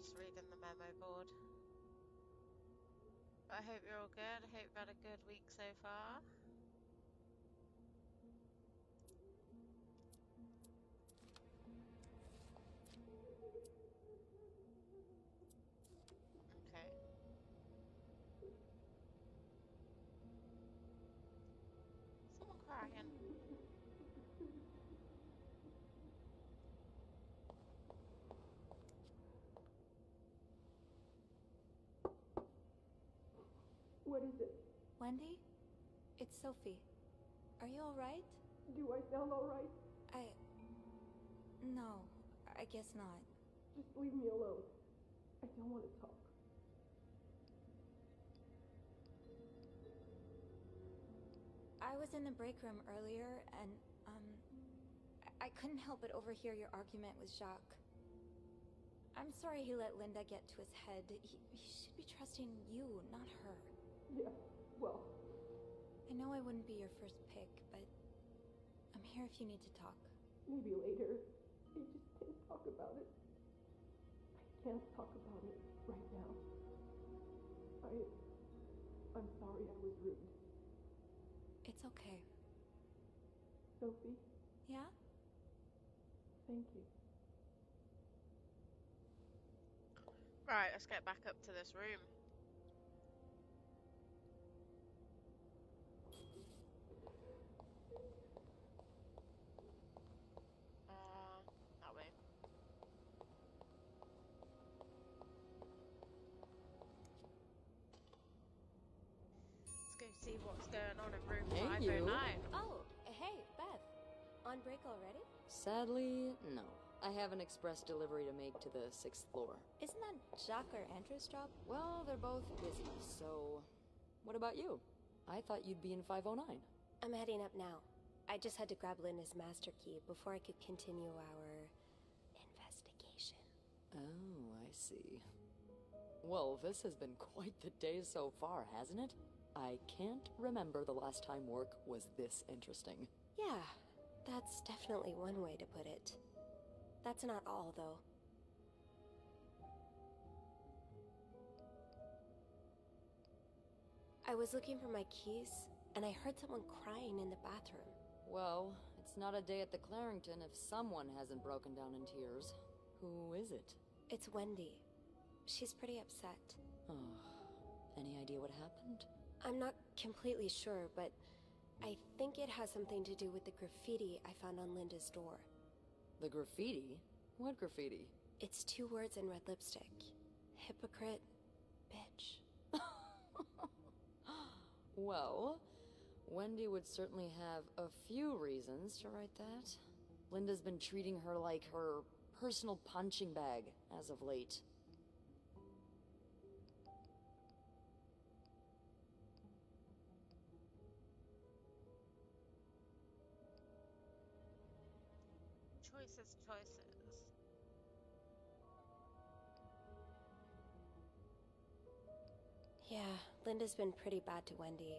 Just reading the memo board. But I hope you're all good. I hope you've had a good week so far. Okay. Someone crying. What is it? Wendy? It's Sophie. Are you alright? Do I sound alright? No, I guess not. Just leave me alone. I don't want to talk. I was in the break room earlier, and, I couldn't help but overhear your argument with Jacques. I'm sorry he let Linda get to his head. He should be trusting you, not her. Yeah, well... I know I wouldn't be your first pick, but I'm here if you need to talk. Maybe later. I just can't talk about it. I can't talk about it right now. I'm sorry I was rude. It's okay. Sophie? Yeah? Thank you. Right, let's get back up to this room. That way. Let's go see what's going on in room Hey, 509. Oh, hey, Beth. On break already? Sadly, no. I have an express delivery to make to the 6th floor. Isn't that Jacques or Andrew's job? Well, they're both busy, so... What about you? I thought you'd be in 509. I'm heading up now. I just had to grab Linda's master key before I could continue our investigation. Oh, I see. Well, this has been quite the day so far, hasn't it? I can't remember the last time work was this interesting. Yeah, that's definitely one way to put it. That's not all, though. I was looking for my keys, and I heard someone crying in the bathroom. Well, it's not a day at the Clarington if someone hasn't broken down in tears. Who is it? It's Wendy. She's pretty upset. Oh, any idea what happened? I'm not completely sure, but I think it has something to do with the graffiti I found on Linda's door. The graffiti? What graffiti? It's 2 words in red lipstick. Hypocrite, bitch. Well, Wendy would certainly have a few reasons to write that. Linda's been treating her like her personal punching bag as of late. Choices. Yeah, Linda's been pretty bad to Wendy.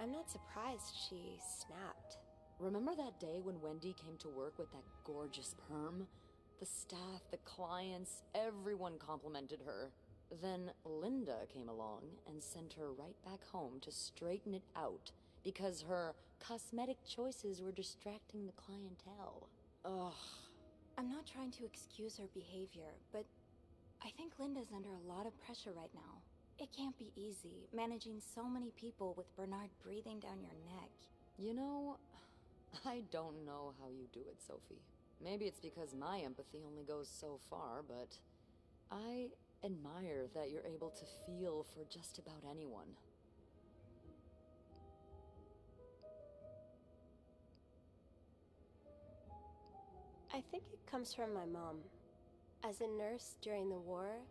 I'm not surprised she snapped. Remember that day when Wendy came to work with that gorgeous perm? The staff, the clients, everyone complimented her. Then Linda came along and sent her right back home to straighten it out because her cosmetic choices were distracting the clientele. Ugh. I'm not trying to excuse her behavior, but I think Linda's under a lot of pressure right now. It can't be easy, managing so many people with Bernard breathing down your neck. You know, I don't know how you do it, Sophie. Maybe it's because my empathy only goes so far, but I admire that you're able to feel for just about anyone. I think it comes from my mom. As a nurse during the war,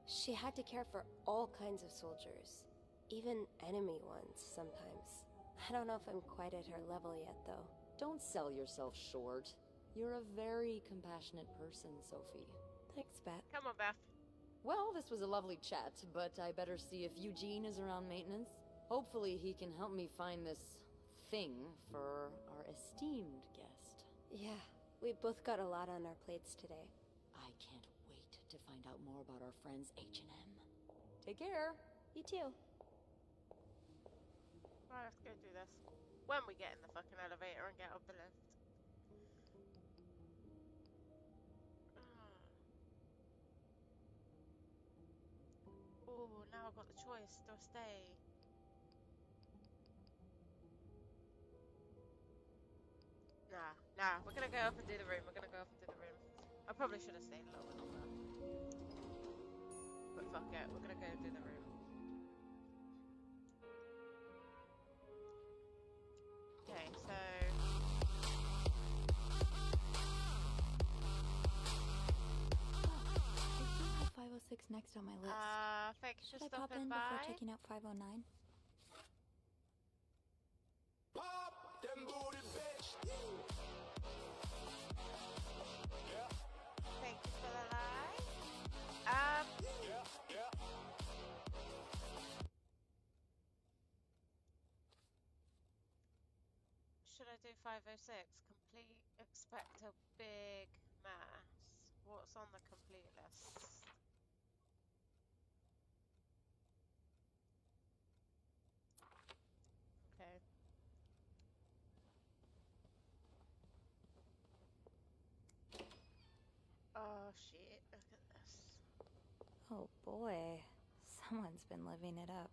she had to care for all kinds of soldiers, even enemy ones sometimes. I don't know if I'm quite at her level yet, though. Don't sell yourself short. You're a very compassionate person, Sophie. Thanks, Beth. Come on, Beth. Well, this was a lovely chat, but I better see if Eugene is around maintenance. Hopefully he can help me find this thing for our esteemed guest. Yeah, we both got a lot on our plates today. I can't wait to find out more about our friends H&M. Take care. You too. Right, let's go do this. When we get in the fucking elevator and get up the lift. Oh, now I've got the choice. Do I stay? Nah, we're gonna go up and do the room. We're gonna go up and do the room. I probably should have stayed a little bit longer. But fuck it, we're gonna go do the room. Okay, so... 506 next on my list. Thank you Should for I pop stopping in by. before checking out 509? Thank you for the live. Should I do 506? Complete, expect a big mass. What's on the complete list? Okay. Oh shit, look at this. Oh boy, someone's been living it up.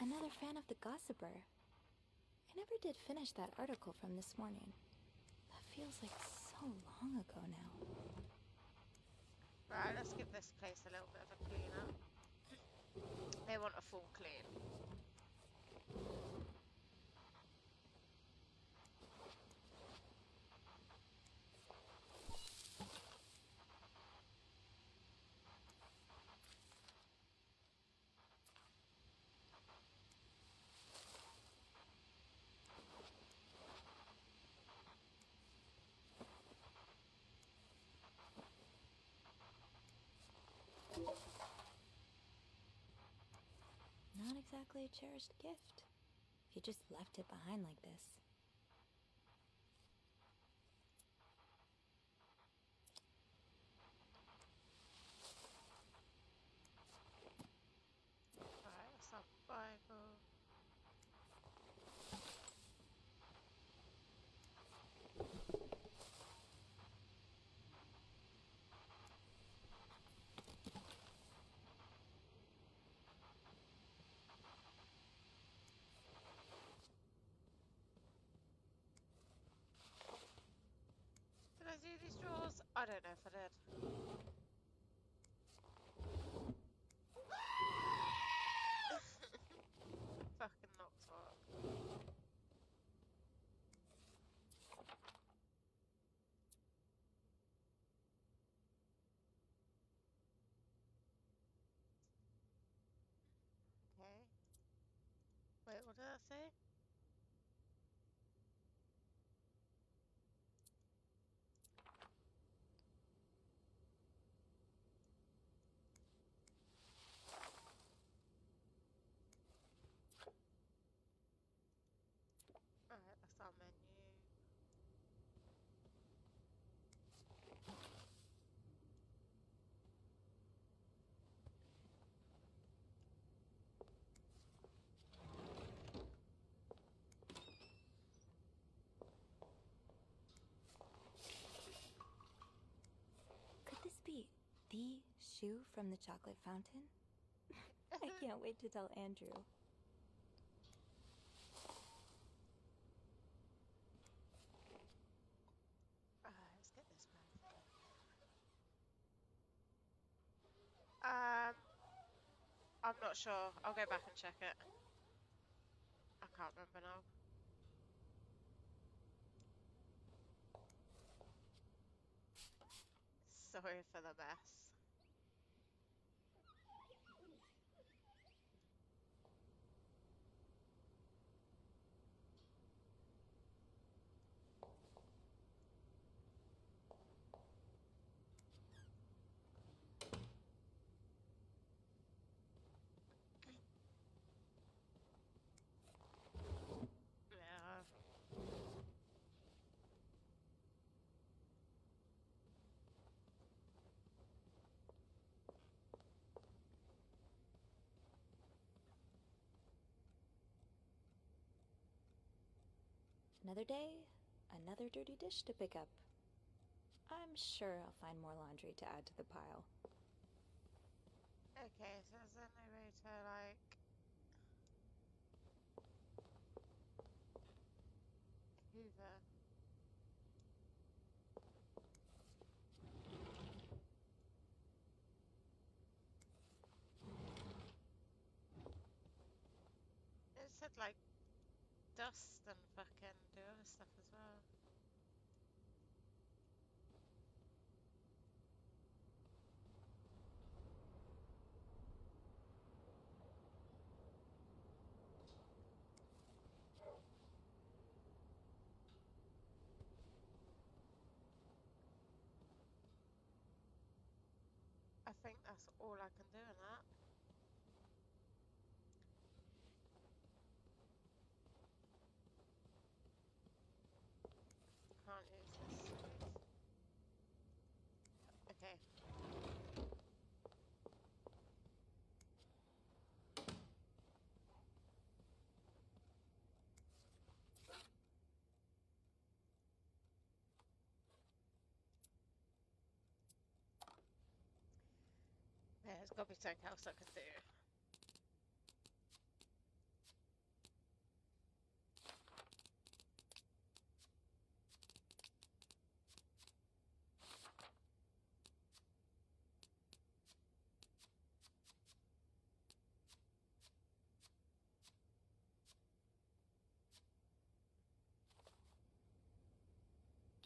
Another fan of the Gossiper. I never did finish that article from this morning. That feels like so long ago now. Right, let's give this place a little bit of a clean up. They want a full clean. Not exactly a cherished gift, if you just left it behind like this. Right, that's our Bible. Did I do these drawers? I don't know if I did. Fucking Knoxville. Okay. Wait, what did that say? shoe from the chocolate fountain? I can't wait to tell Andrew. Let's get this back. I'm not sure. I'll go back and check it. I can't remember now. Sorry for the mess. Yeah. Another day, another dirty dish to pick up. I'm sure I'll find more laundry to add to the pile. Okay, so is there no way to, like... Hoover? It said, like, dust and fucking do other stuff as well. I think that's all I can do in that. Can't use this. Okay. Yeah, there's got to be something else I can do.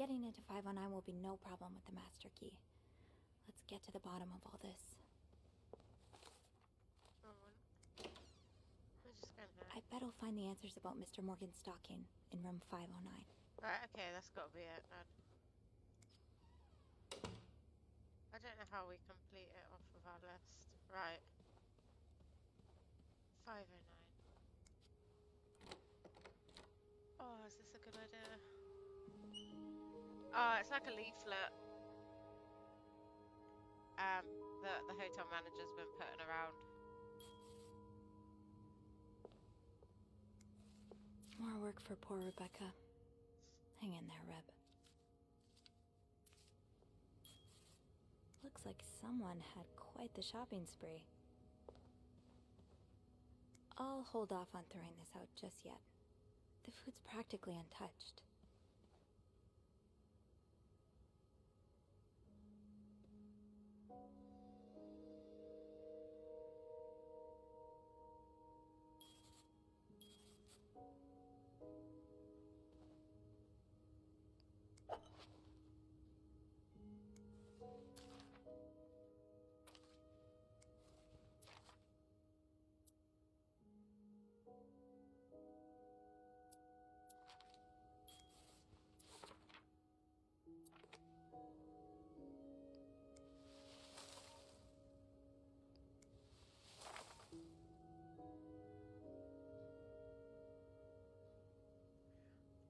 Getting into 509 will be no problem with the master key. Let's get to the bottom of all this. We're just gonna... I bet I'll find the answers about Mr. Morgan's stalking in room 509. Right, okay, that's got to be it then. I don't know how we complete it off of our list. Right. 509. Oh, is this a good idea? Oh, it's like a leaflet. That the hotel manager's been putting around. More work for poor Rebecca. Hang in there, Reb. Looks like someone had quite the shopping spree. I'll hold off on throwing this out just yet. The food's practically untouched.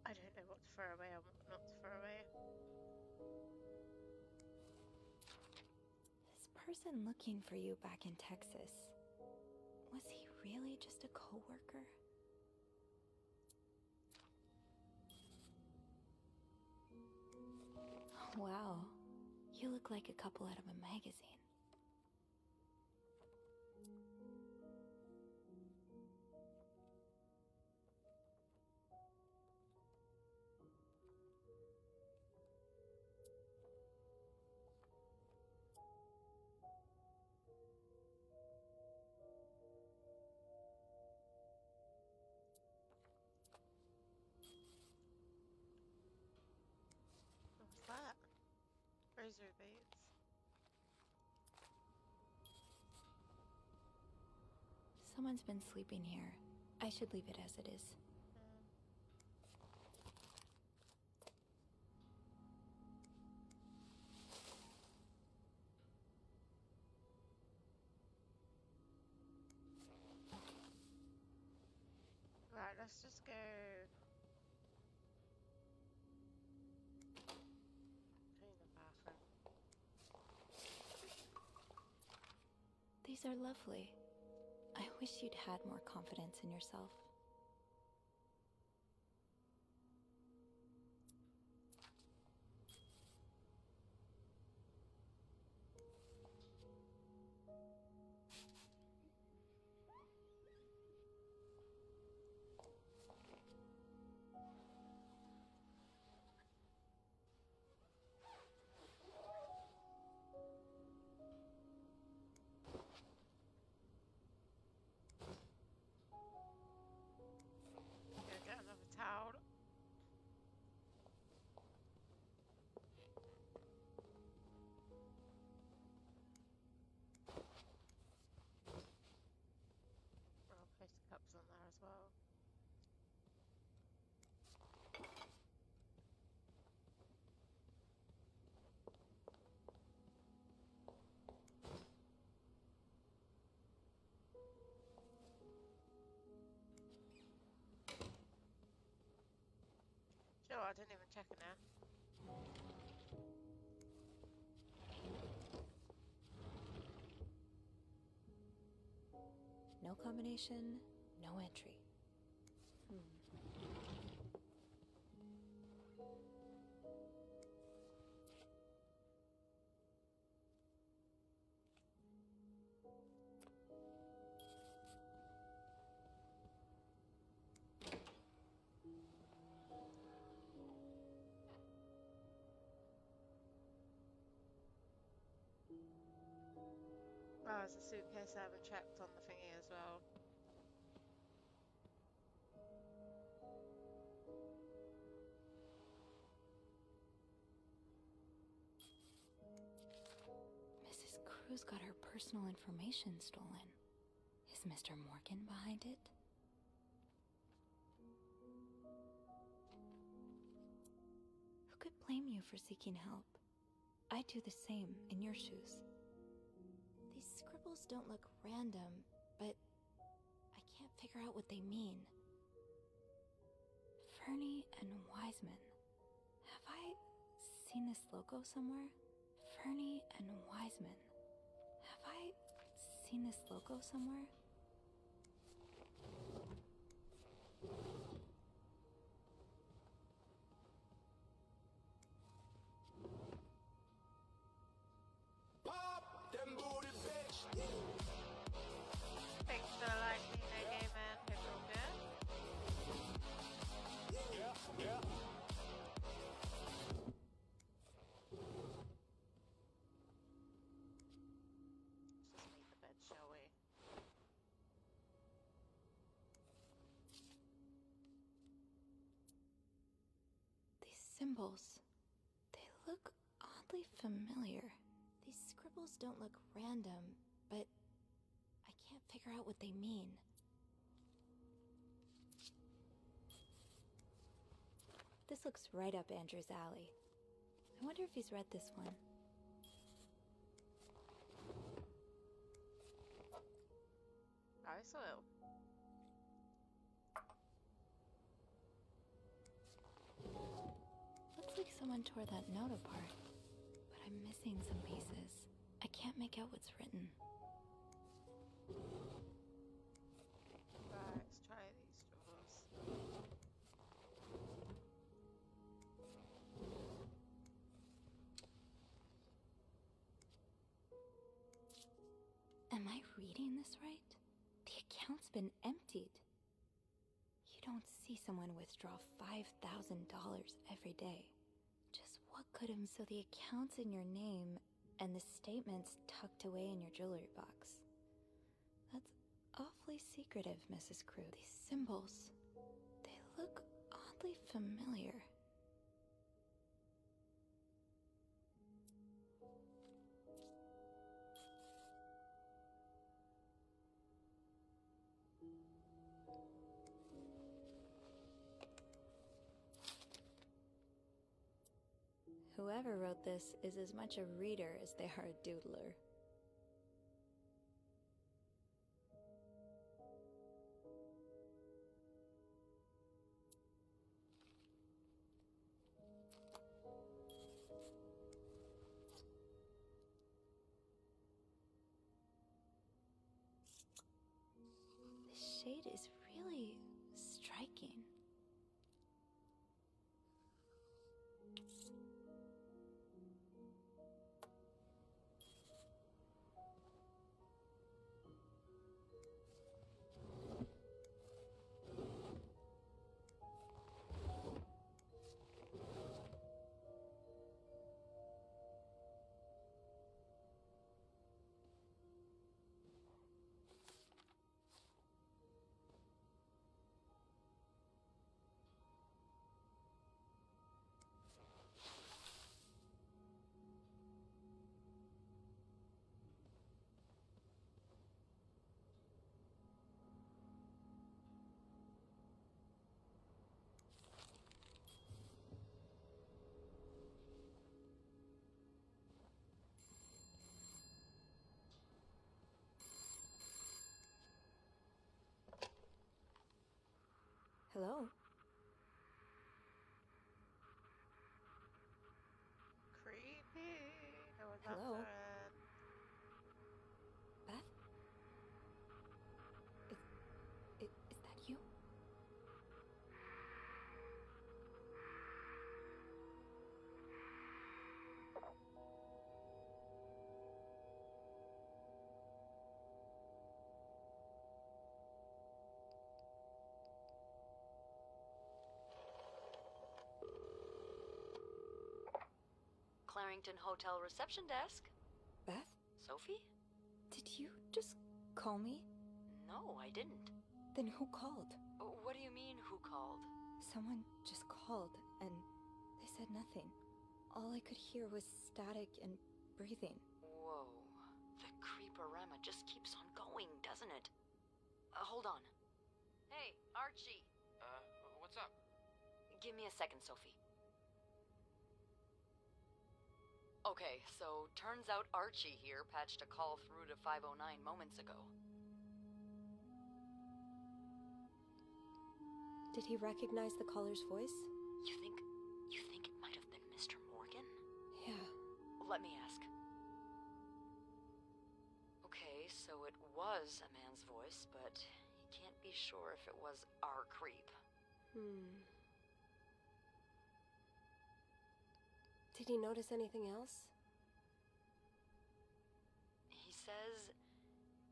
I don't know what to throw away and what not to throw away. This person looking for you back in Texas, was he really just a coworker? Wow, you look like a couple out of a magazine. rosary beads. Someone's been sleeping here. I should leave it as it is. Right, let's just go clean the bathroom. These are lovely. I wish you'd had more confidence in yourself. Get another towel. I'll place the cups on there as well. Sure, I didn't even check in there. No combination, no entry. Oh, there's a suitcase I haven't checked on the thingy as well. Mrs. Cruz got her personal information stolen. Is Mr. Morgan behind it? Who could blame you for seeking help? I'd do the same in your shoes. These scribbles don't look random, but I can't figure out what they mean. Fernie and Wiseman. Have I seen this logo somewhere? Fernie and Wiseman. Have I seen this logo somewhere? Pop them booty, bitch. Thanks for the like, Nino Gamer. Hope you're all good. Yeah. Let's just make the bed, shall we? These symbols, they look oddly familiar. These scribbles don't look random, but I can't figure out what they mean. This looks right up Andrew's alley. I wonder if he's read this one. I will. Looks like someone tore that note apart, but I'm missing some pieces. I can't make out what's written. Right, let's try these drawers. Am I reading this right? The account's been emptied. You don't see someone withdraw $5,000 every day. Just what could have... So the account's in your name, and the statement's tucked away in your jewelry box. That's awfully secretive, Mrs. Crew. These symbols, they look oddly familiar. Whoever wrote this is as much a reader as they are a doodler. The shade is really striking. Hello? Creepy. No one's Hello? answering. Beth? Is that you? Clarington Hotel reception desk. Beth? Sophie? Did you just call me? No, I didn't. Then who called? What do you mean, who called? Someone just called, and they said nothing. All I could hear was static and breathing. Whoa. The creeporama just keeps on going, doesn't it? Hold on. Hey, Archie. What's up? Give me a second, Sophie. Okay, so turns out Archie here patched a call through to 509 moments ago. Did he recognize the caller's voice? You think it might have been Mr. Morgan? Yeah. Let me ask. Okay, so it was a man's voice, but he can't be sure if it was our creep. Did he notice anything else?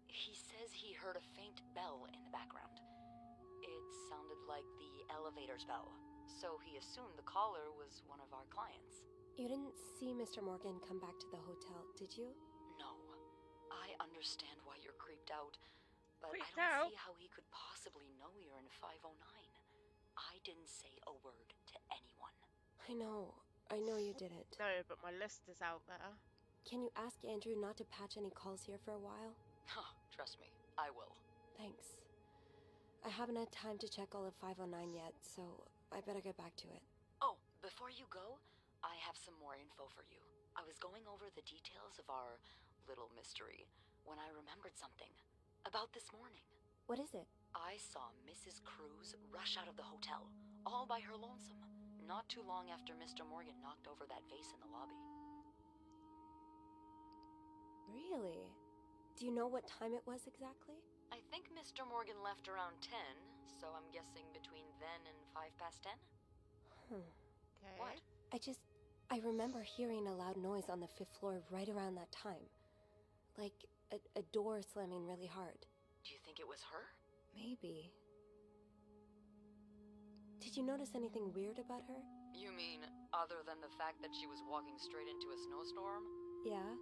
He says he heard a faint bell in the background. It sounded like the elevator's bell, so he assumed the caller was one of our clients. You didn't see Mr. Morgan come back to the hotel, did you? No. I understand why you're creeped out, but I Creeped don't out? see how he could possibly know you're in 509. I didn't say a word to anyone. I know you didn't. No, but my list is out there. Can you ask Andrew not to patch any calls here for a while? Trust me, I will. Thanks. I haven't had time to check all of 509 yet, so I better get back to it. Oh, before you go, I have some more info for you. I was going over the details of our little mystery when I remembered something. About this morning. What is it? I saw Mrs. Cruz rush out of the hotel, all by her lonesome, not too long after Mr. Morgan knocked over that vase in the lobby. Really? Do you know what time it was exactly? I think Mr. Morgan left around 10, so I'm guessing between then and 10:05. Okay. What? I remember hearing a loud noise on the 5th floor right around that time. Like a door slamming really hard. Do you think it was her? Maybe. Did you notice anything weird about her? You mean, other than the fact that she was walking straight into a snowstorm? Yeah?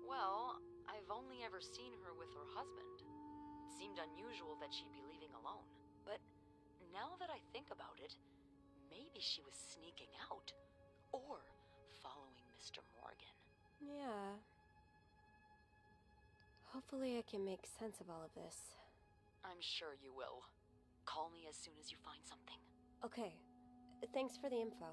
Well, I've only ever seen her with her husband. It seemed unusual that she'd be leaving alone. But now that I think about it, maybe she was sneaking out. Or following Mr. Morgan. Yeah. Hopefully I can make sense of all of this. I'm sure you will. Call me as soon as you find something. Okay. Thanks for the info.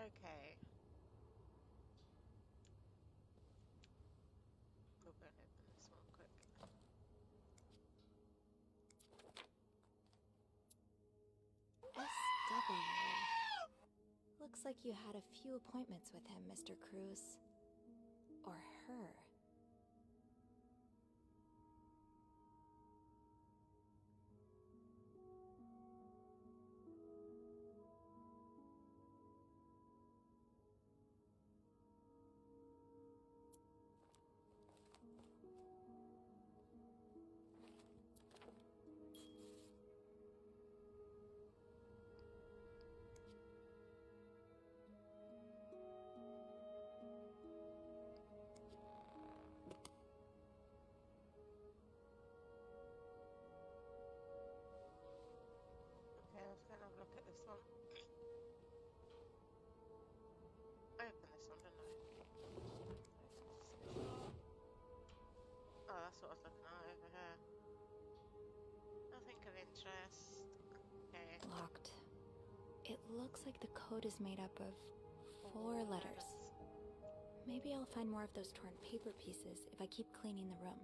Okay. We're going to open this one quick. SW. Looks like you had a few appointments with him, Mr. Cruz. Or her. Okay, let's go and have a look at this one. I opened this one, didn't I? Oh, that's what I was looking at over here. Nothing of interest. Okay. Locked. It looks like the code is made up of 4 letters. Maybe I'll find more of those torn paper pieces if I keep cleaning the room.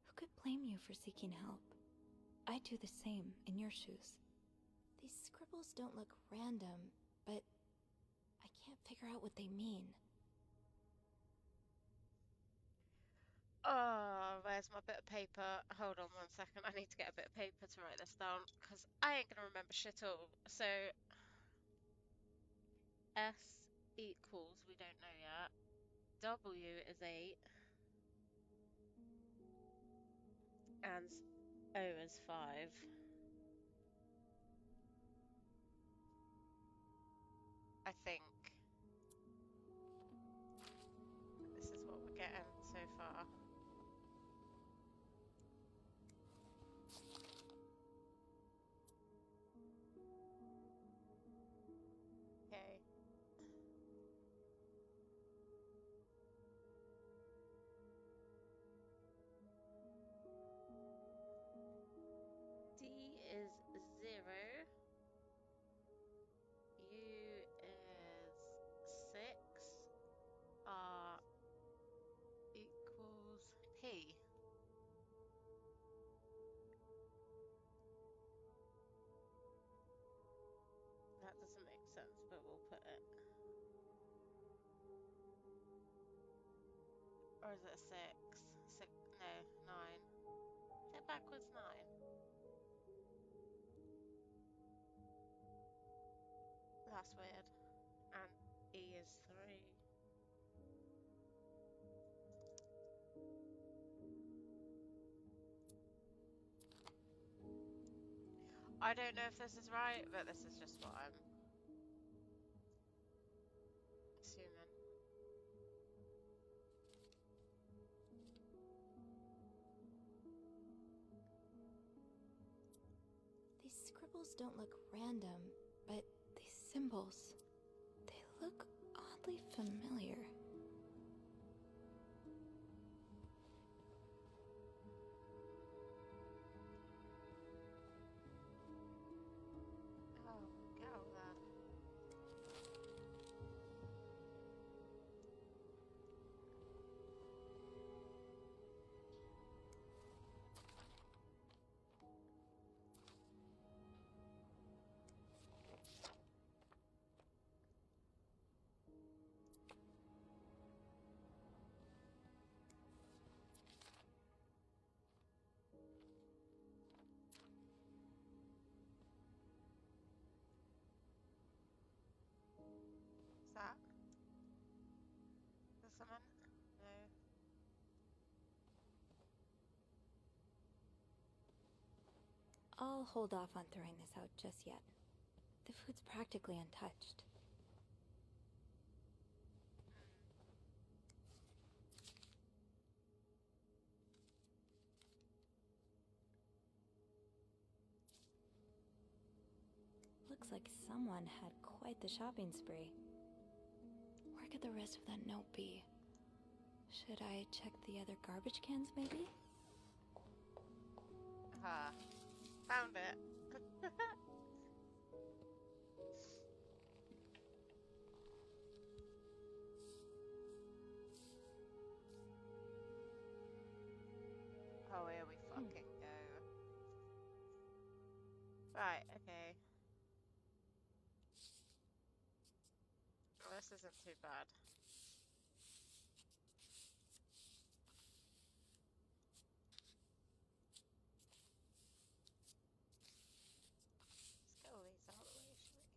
Who could blame you for seeking help? I'd do the same in your shoes. These scribbles don't look random, but I can't figure out what they mean. Oh, where's my bit of paper? Hold on 1 second. I need to get a bit of paper to write this down because I ain't gonna remember shit all. So, S equals, we don't know yet. W is 8. And O is 5. I think this is what we're getting so far. Okay. D is 0. U is 6. R equals P. That doesn't make sense, but we'll put it. Or is it a 6? 6? No, 9. Is it backwards 9? That's weird. And E is 3. I don't know if this is right, but this is just what I'm assuming. These scribbles don't look random, but these symbols, they look oddly familiar. Oh, get over there. I'll hold off on throwing this out just yet. The food's practically untouched. Looks like someone had quite the shopping spree. Where could the rest of that note be? Should I check the other garbage cans, maybe? Found it. Oh, here we fucking go. Right, okay. Well, this isn't too bad. Let's get all these out of the way, shall we?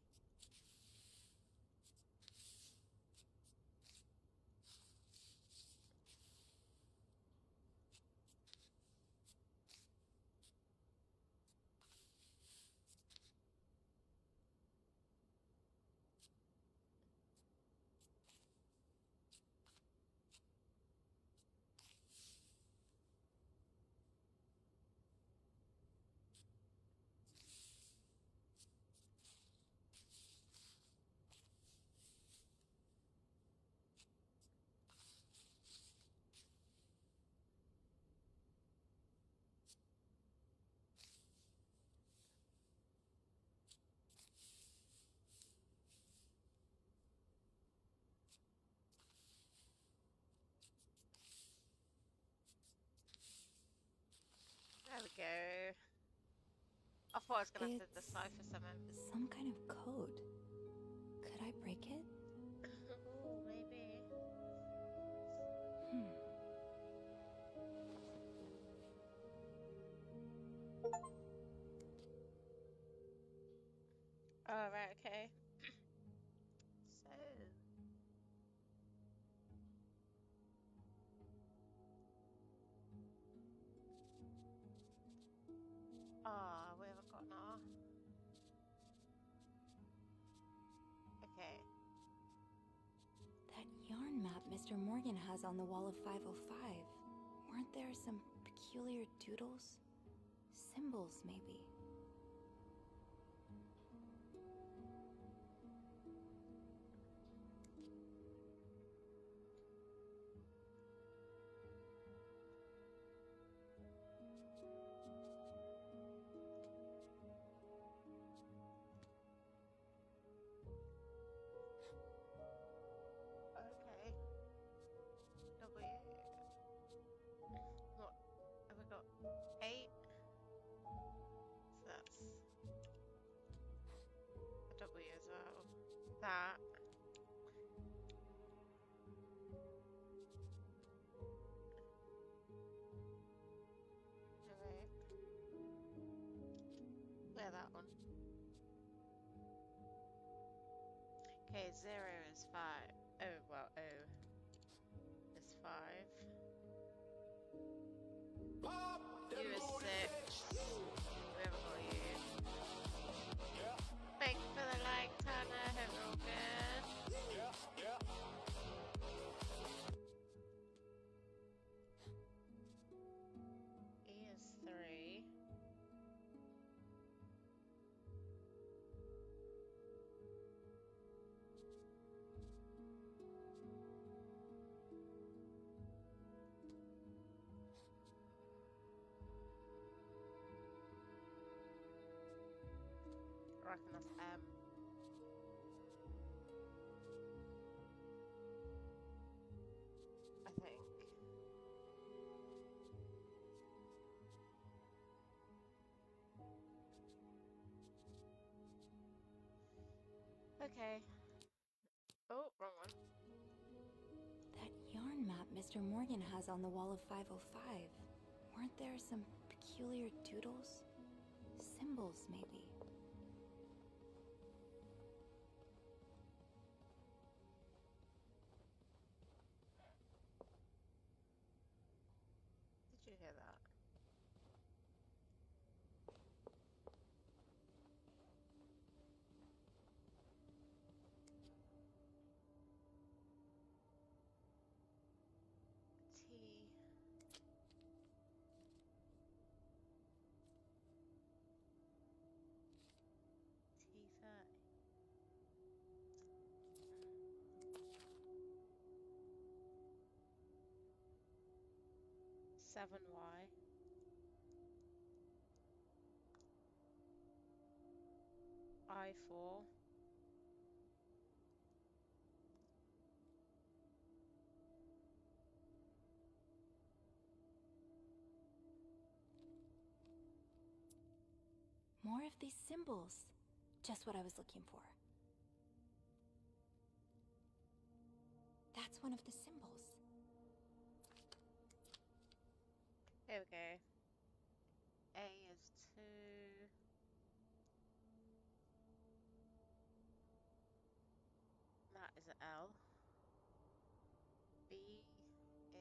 There we go. I thought I was gonna have to decipher something. Some kind of code. Could I break it? Oh, maybe. Oh, right, okay. So. Ah, where have I got now? Okay. That yarn map Mr. Morgan has on the wall of 505. Weren't there some peculiar doodles? Symbols, maybe. Okay. W. What have we got? 8. So that's a W as well. That. Alright. Yeah, that one. Okay, 0 is 5. Oh, well, O is 5. U is 6. We haven't got U. Thanks for the like, Tanner. Hope you're all good. E is 3. I reckon that's M. I think. Okay. Oh, wrong one. That yarn map Mr. Morgan has on the wall of 505. Weren't there some peculiar doodles? Symbols, maybe. Did you hear that? 7Y. I4. More of these symbols. Just what I was looking for. That's one of the symbols. Here we go. A is 2. That is an L. B is G.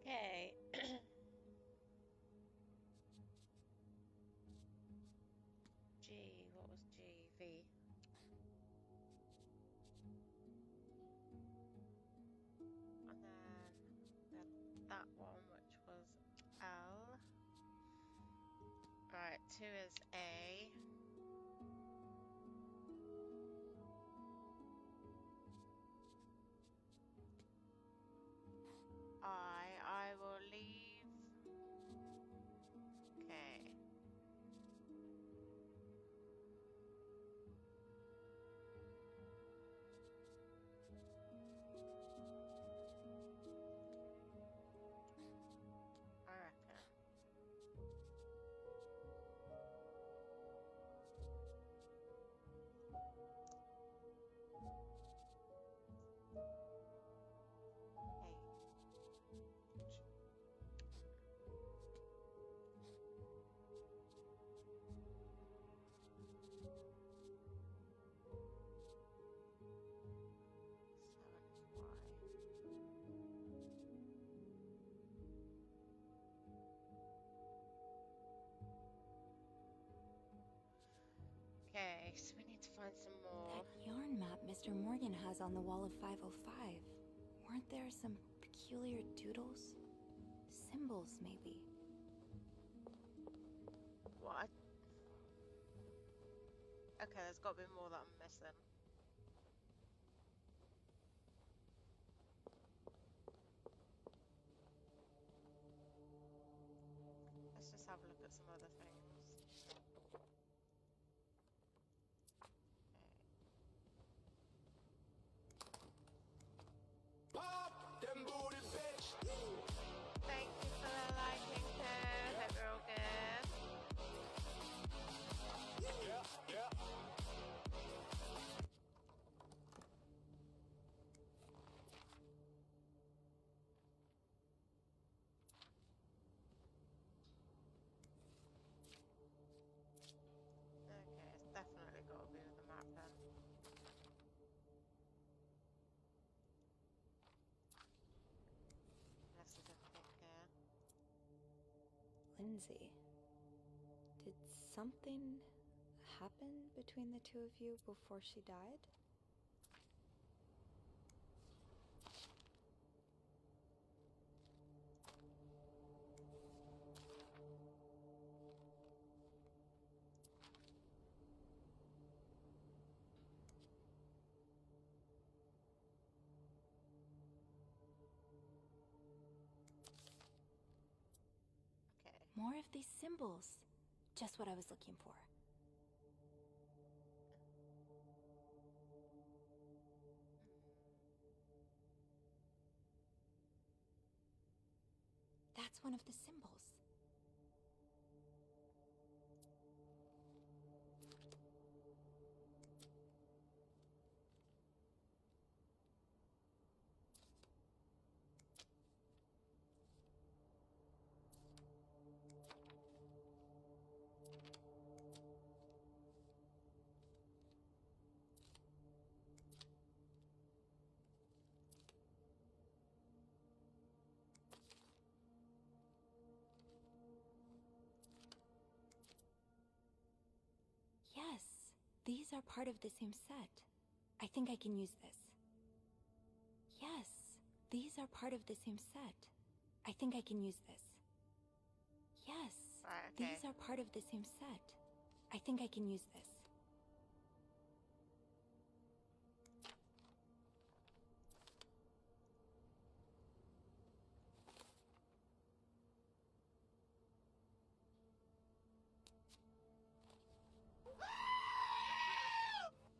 Okay. G, what was G? V. And then that one, which was L. Right, 2 is A. I will leave. Okay. I reckon. Okay, so we need to find some more. That yarn map Mr. Morgan has on the wall of 505. Weren't there some peculiar doodles? Symbols, maybe. What? Okay, there's got to be more that I'm missing. Let's just have a look at some other things. Pop them booty, bitch. Thank you for the liking too. Hope you're all good. Yeah. Okay, it's definitely got to be with the map then. Unless there's anything here. Lindsay, did something happen between the two of you before she died? Okay. More of these symbols. Just what I was looking for. That's one of the symbols. Yes, these are part of the same set. I think I can use this. Yes, these are part of the same set. I think I can use this. Yes, Right, okay. these are part of the same set. I think I can use this.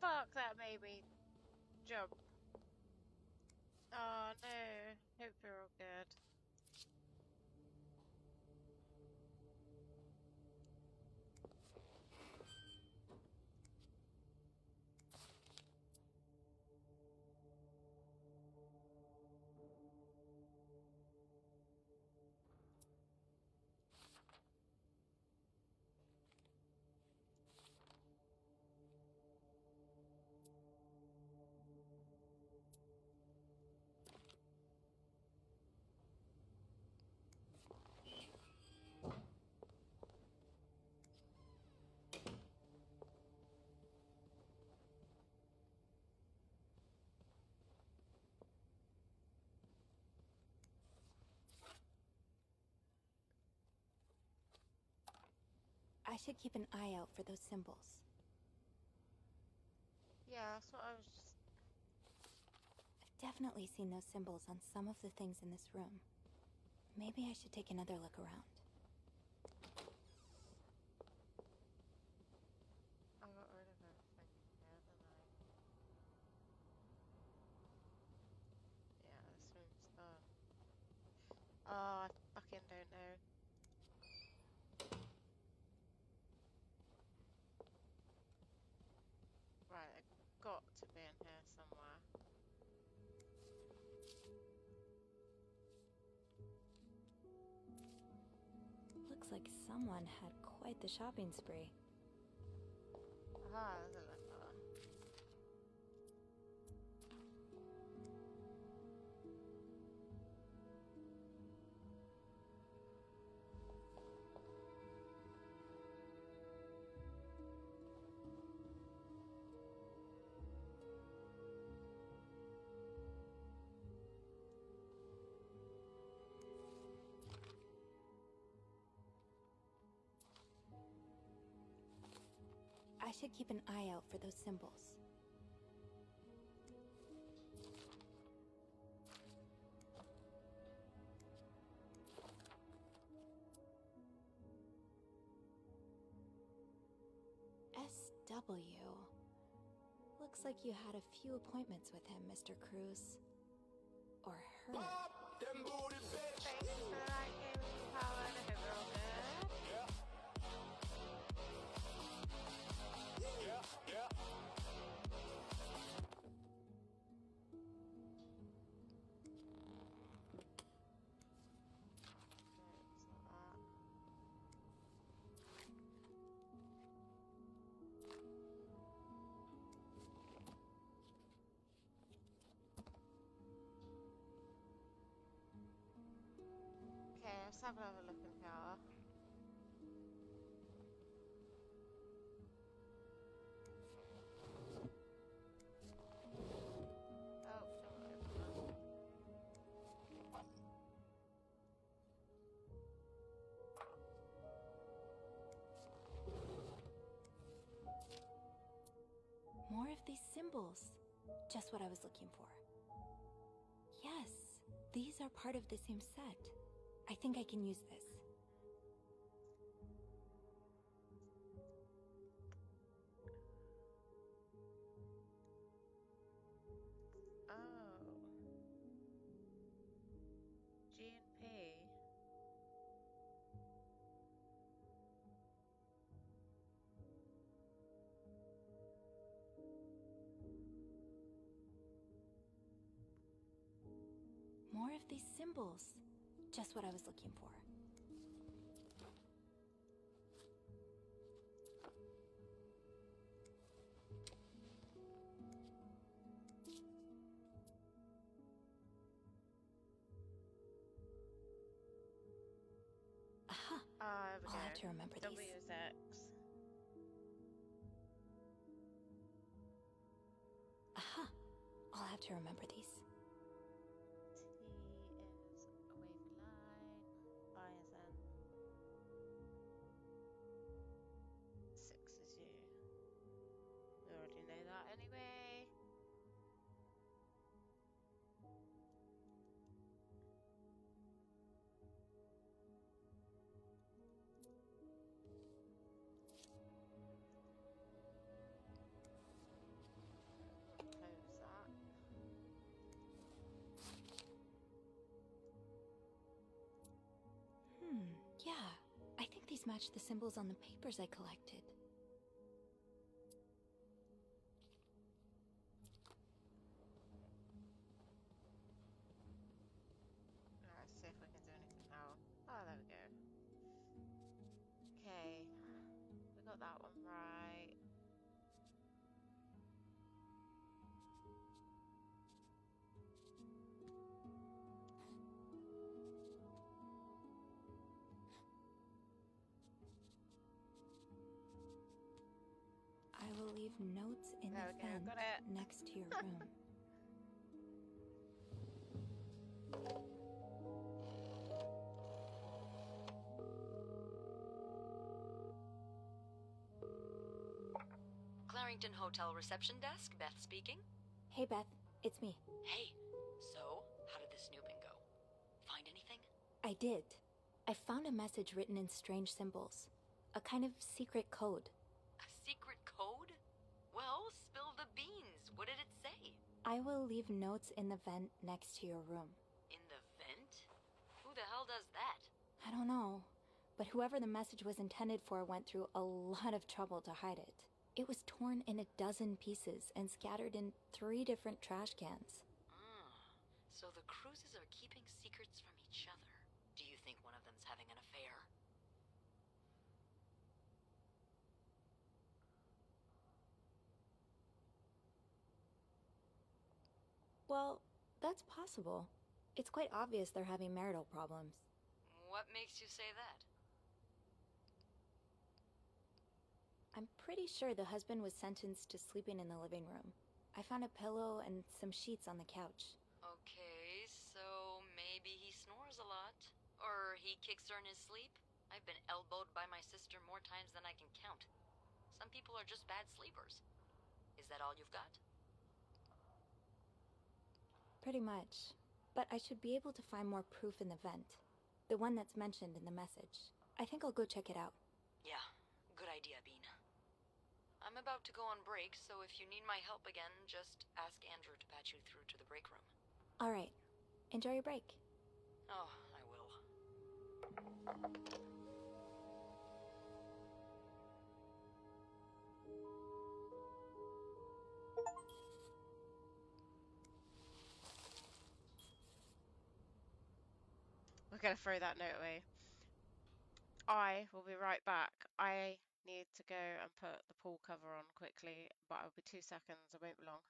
Fuck, that made me jump. Oh no. Hope you're all good. I should keep an eye out for those symbols. Yeah, that's what I was just... I've definitely seen those symbols on some of the things in this room. Maybe I should take another look around. I got rid of everything here, didn't I? Yeah, this room's done. Oh, I fucking don't know. Right, I've got to be in here somewhere. Looks like someone had quite the shopping spree. Aha, there's a letter. I should keep an eye out for those symbols. SW. Looks like you had a few appointments with him, Mr. Cruz. Or her. Them booty bitch. Thanks for that gaming power. I hope you're all good. Yeah. Okay, let's have another look in here. Oh, don't open that. More of these symbols. Just what I was looking for. Yes, these are part of the same set. I think I can use this. Oh. G and P. more of these symbols. Just what I was looking for. Aha! There we I'll go. have to remember these. W's X. Aha! I'll have to remember these. T is a wavy line. I is N. 6 is U. We already know that anyway. Close that. Yeah. I think these match the symbols on the papers I collected. Let's see if we can do anything now. Oh, there we go. Okay. We got that one right. I will leave notes in There the we go, vent got it. next to your room. Clarington Hotel reception desk, Beth speaking. Hey, Beth. It's me. Hey, so how did the snooping go? Find anything? I did. I found a message written in strange symbols. A kind of secret code. A secret code? Well, spill the beans. What did it say? I will leave notes in the vent next to your room. In the vent? Who the hell does that? I don't know, but whoever the message was intended for went through a lot of trouble to hide it. It was torn in a dozen pieces and scattered in 3 different trash cans. So the Cruises are keeping secrets from each other. Do you think one of them's having an affair? Well, that's possible. It's quite obvious they're having marital problems. What makes you say that? I'm pretty sure the husband was sentenced to sleeping in the living room. I found a pillow and some sheets on the couch. Okay, so maybe he snores a lot. Or he kicks her in his sleep. I've been elbowed by my sister more times than I can count. Some people are just bad sleepers. Is that all you've got? Pretty much. But I should be able to find more proof in the vent. The one that's mentioned in the message. I think I'll go check it out. Yeah, good idea, Bean. I'm about to go on break, so if you need my help again, just ask Andrew to patch you through to the break room. Alright. Enjoy your break. Oh, I will. We're going to throw that note away. I will be right back. I need to go and put the pool cover on quickly, but I'll be 2 seconds. I won't be long.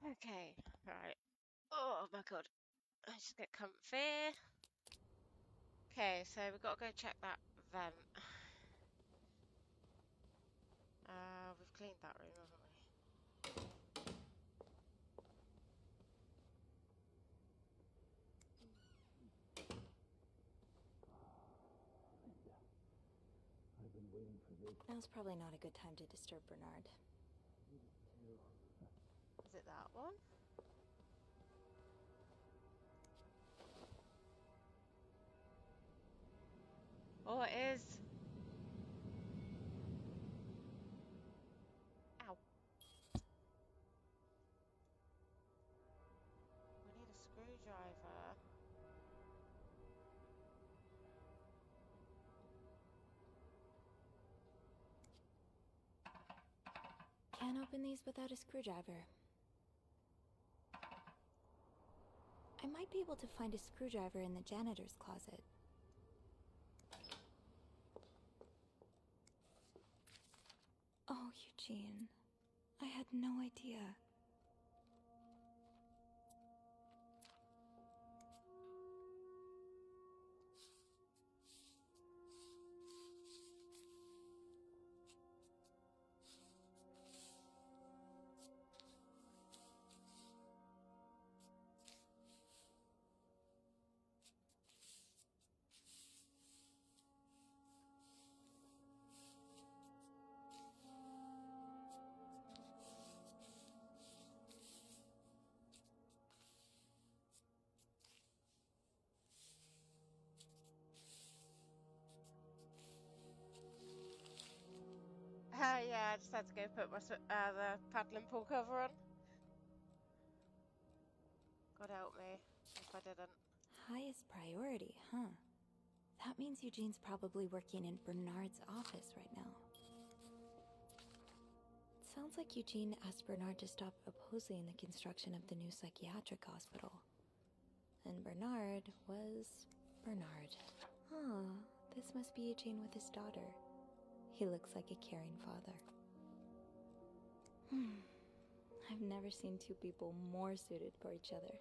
Okay, right. Oh my god. Let's just get comfy. Okay, so we've got to go check that vent. We've cleaned that room, haven't we? I've been waiting for this. Now's probably not a good time to disturb Bernard. Is it that one? Oh, it is. Ow. We need a screwdriver. Can't open these without a screwdriver. I might be able to find a screwdriver in the janitor's closet. Oh, Eugene. I had no idea. Yeah, I just had to go put my the paddling pool cover on. God help me if I didn't. Highest priority, huh? That means Eugene's probably working in Bernard's office right now. It sounds like Eugene asked Bernard to stop opposing the construction of the new psychiatric hospital. And Bernard was Bernard. Huh, this must be Eugene with his daughter. He looks like a caring father. I've never seen two people more suited for each other.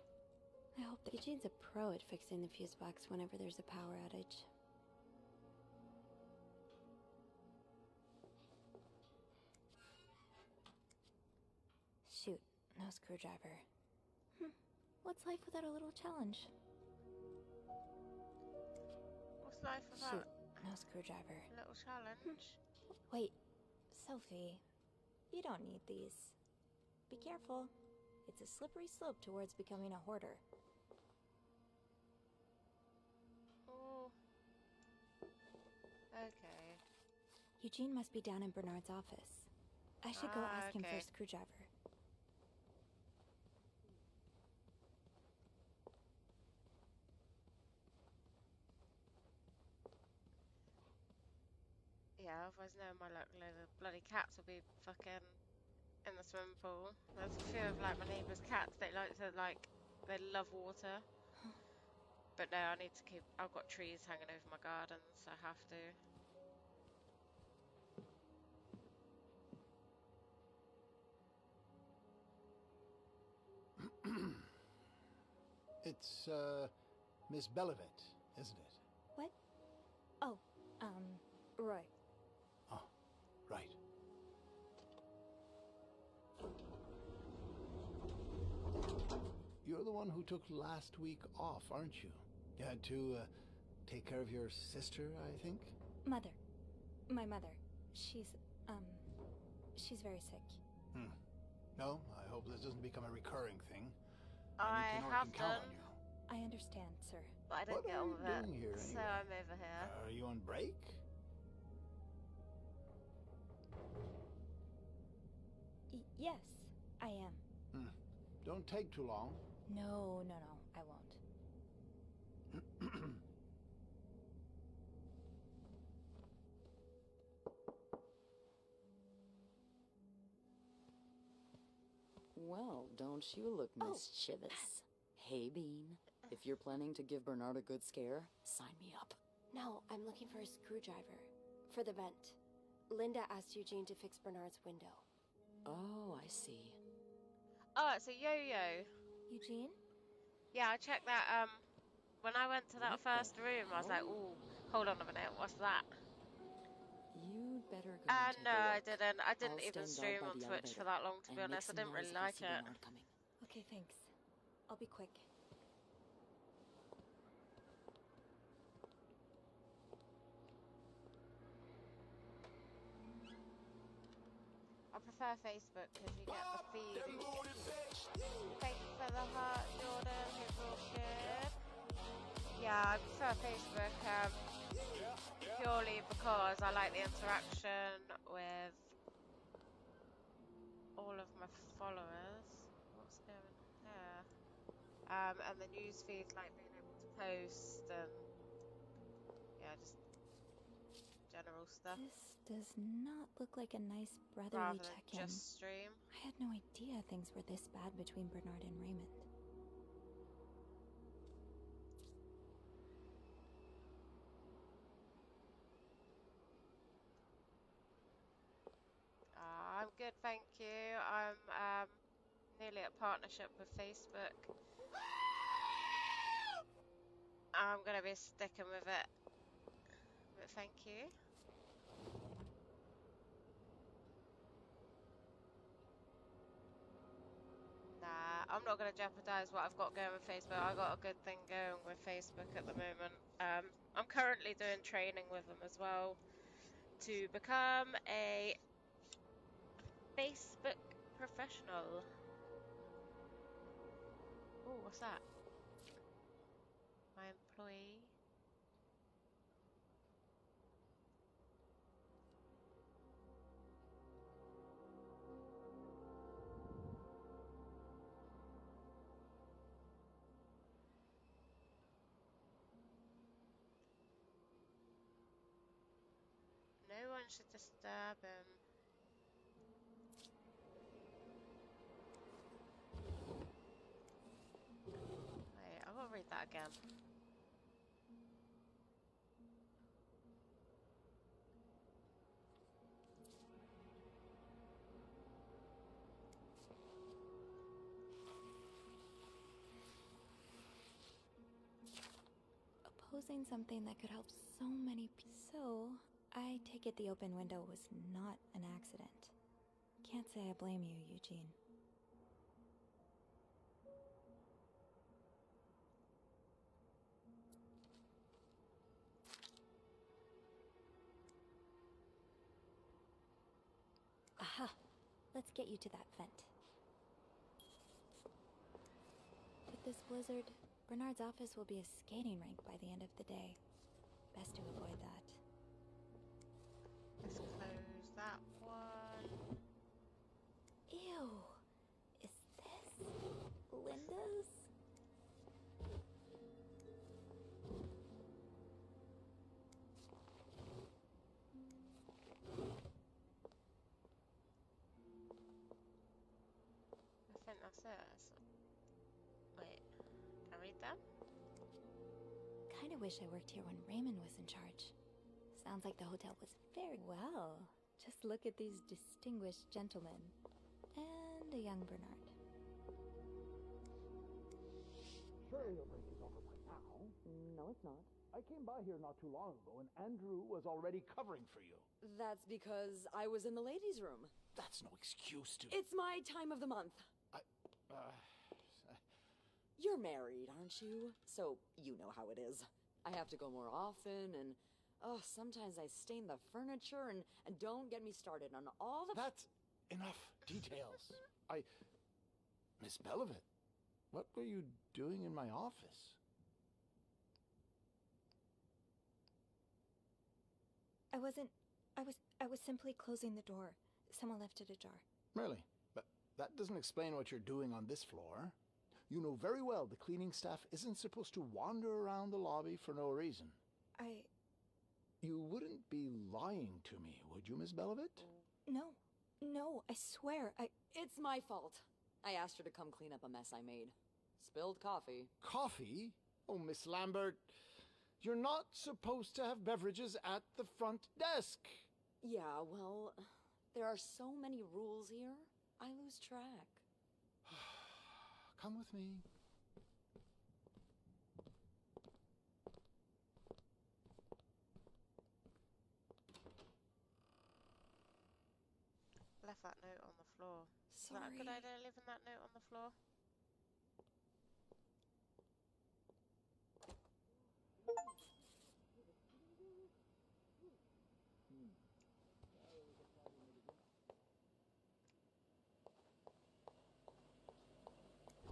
I hope that Eugene's a pro at fixing the fuse box whenever there's a power outage. Shoot, no screwdriver. What's life without a little challenge? What's life without? Shoot, no screwdriver. A little challenge. Wait, Sophie, you don't need these. Be careful. It's a slippery slope towards becoming a hoarder. Oh. Okay. Eugene must be down in Bernard's office. I should go ask him for okay. a screwdriver. Yeah, otherwise no, my luck, load of bloody cats will be fucking in the swimming pool. There's a few of like my neighbour's cats. They they love water. But no, I need to keep. I've got trees hanging over my garden, so I have to. It's, Miss Belivet, isn't it? What? Oh, Roy. Oh, right. You're the one who took last week off, aren't you? You had to, take care of your sister, I think? Mother. My mother. She's very sick. No, I hope this doesn't become a recurring thing. I have can count done. on you. I understand, sir. But I didn't What get are on you with it. doing here, So anyway? I'm over here. Are you on break? Yes, I am. Don't take too long. No, I won't. Well, don't you look mischievous. Hey, Bean. If you're planning to give Bernard a good scare, sign me up. No, I'm looking for a screwdriver. For the vent. Linda asked Eugene to fix Bernard's window. Oh, I see. Oh, it's a yo-yo. Eugene? Yeah, I checked that. When I went to that What first the room, I was like, hell? "Ooh, hold on a minute, what's that?" You'd better go and take No, a I look. didn't. I didn't I'll even stand guard stream by on the Twitch for elevator that long, to be and make honest. I some didn't noise really if I like see it. Bernard coming. Okay, thanks. I'll be quick. I prefer Facebook because you get the feed. Thank you for the heart, Jordan. It's all good. Yeah, I prefer Facebook purely because I like the interaction with all of my followers. What's going on here? And the news feed, like being able to post and yeah, just general stuff This does not look like a nice brotherly rather than check-in. just stream. I had no idea things were this bad between Bernard and Raymond. I'm good, thank you. I'm nearly at partnership with Facebook. I'm gonna be sticking with it. But thank you. Nah, I'm not gonna jeopardize what I've got going with Facebook. I got a good thing going with Facebook at the moment. I'm currently doing training with them as well to become a Facebook professional. Oh, what's that? My employee. No one should disturb him. Wait, I gotta read that again. Opposing something that could help so many people. So, I take it the open window was not an accident. Can't say I blame you, Eugene. Aha! Let's get you to that vent. With this blizzard, Bernard's office will be a skating rink by the end of the day. Best to avoid that. Let's close that one. Ew! Is this Linda's? I think that's it. Wait, can I read that? Kinda wish I worked here when Raymond was in charge. Sounds like the hotel was very well. Just look at these distinguished gentlemen. And a young Bernard. Surely your break is over by now. No, it's not. I came by here not too long ago, and Andrew was already covering for you. That's because I was in the ladies' room. That's no excuse to... It's my time of the month. You're married, aren't you? So you know how it is. I have to go more often, and sometimes I stain the furniture, and don't get me started on all the... That's enough details. Miss Belivet, what were you doing in my office? I was simply closing the door. Someone left it ajar. Really? But that doesn't explain what you're doing on this floor. You know very well the cleaning staff isn't supposed to wander around the lobby for no reason. You wouldn't be lying to me, would you, Miss Belivet? No, I swear, It's my fault. I asked her to come clean up a mess I made. Spilled coffee. Coffee? Oh, Miss Lambert, you're not supposed to have beverages at the front desk. Yeah, well, there are so many rules here, I lose track. Come with me. Left that note on the floor. Is that a good Sorry. idea, leaving that note on the floor?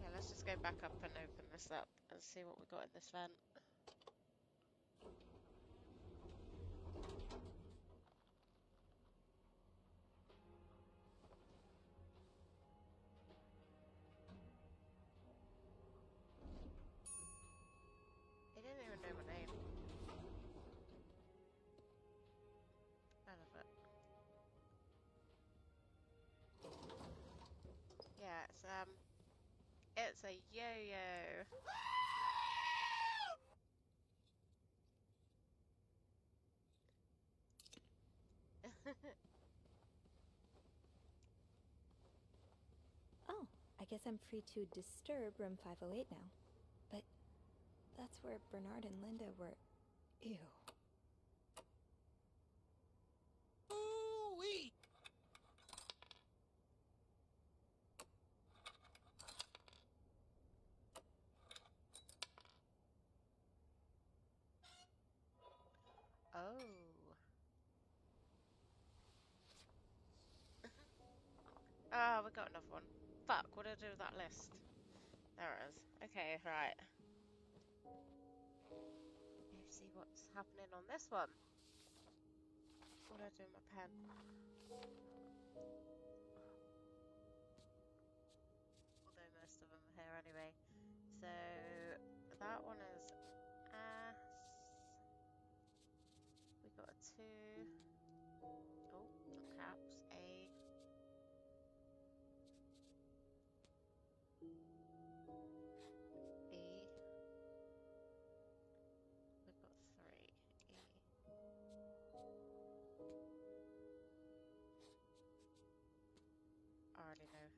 Yeah, let's just go back up and open this up and see what we got in this vent. He didn't even know my name. I love it. Yeah, it's a yo-yo. Oh, I guess I'm free to disturb room 508 now. But that's where Bernard and Linda were. Ew. Ooh-wee! Oh. Ah, we got another one. Fuck, what do I do with that list? There it is. Okay, right. Let's see what's happening on this one. What do I do with my pen? Although most of them are here anyway. So, that one is S. We got a 2. Oh, not caps. A. B. We've got 3. E. I already know.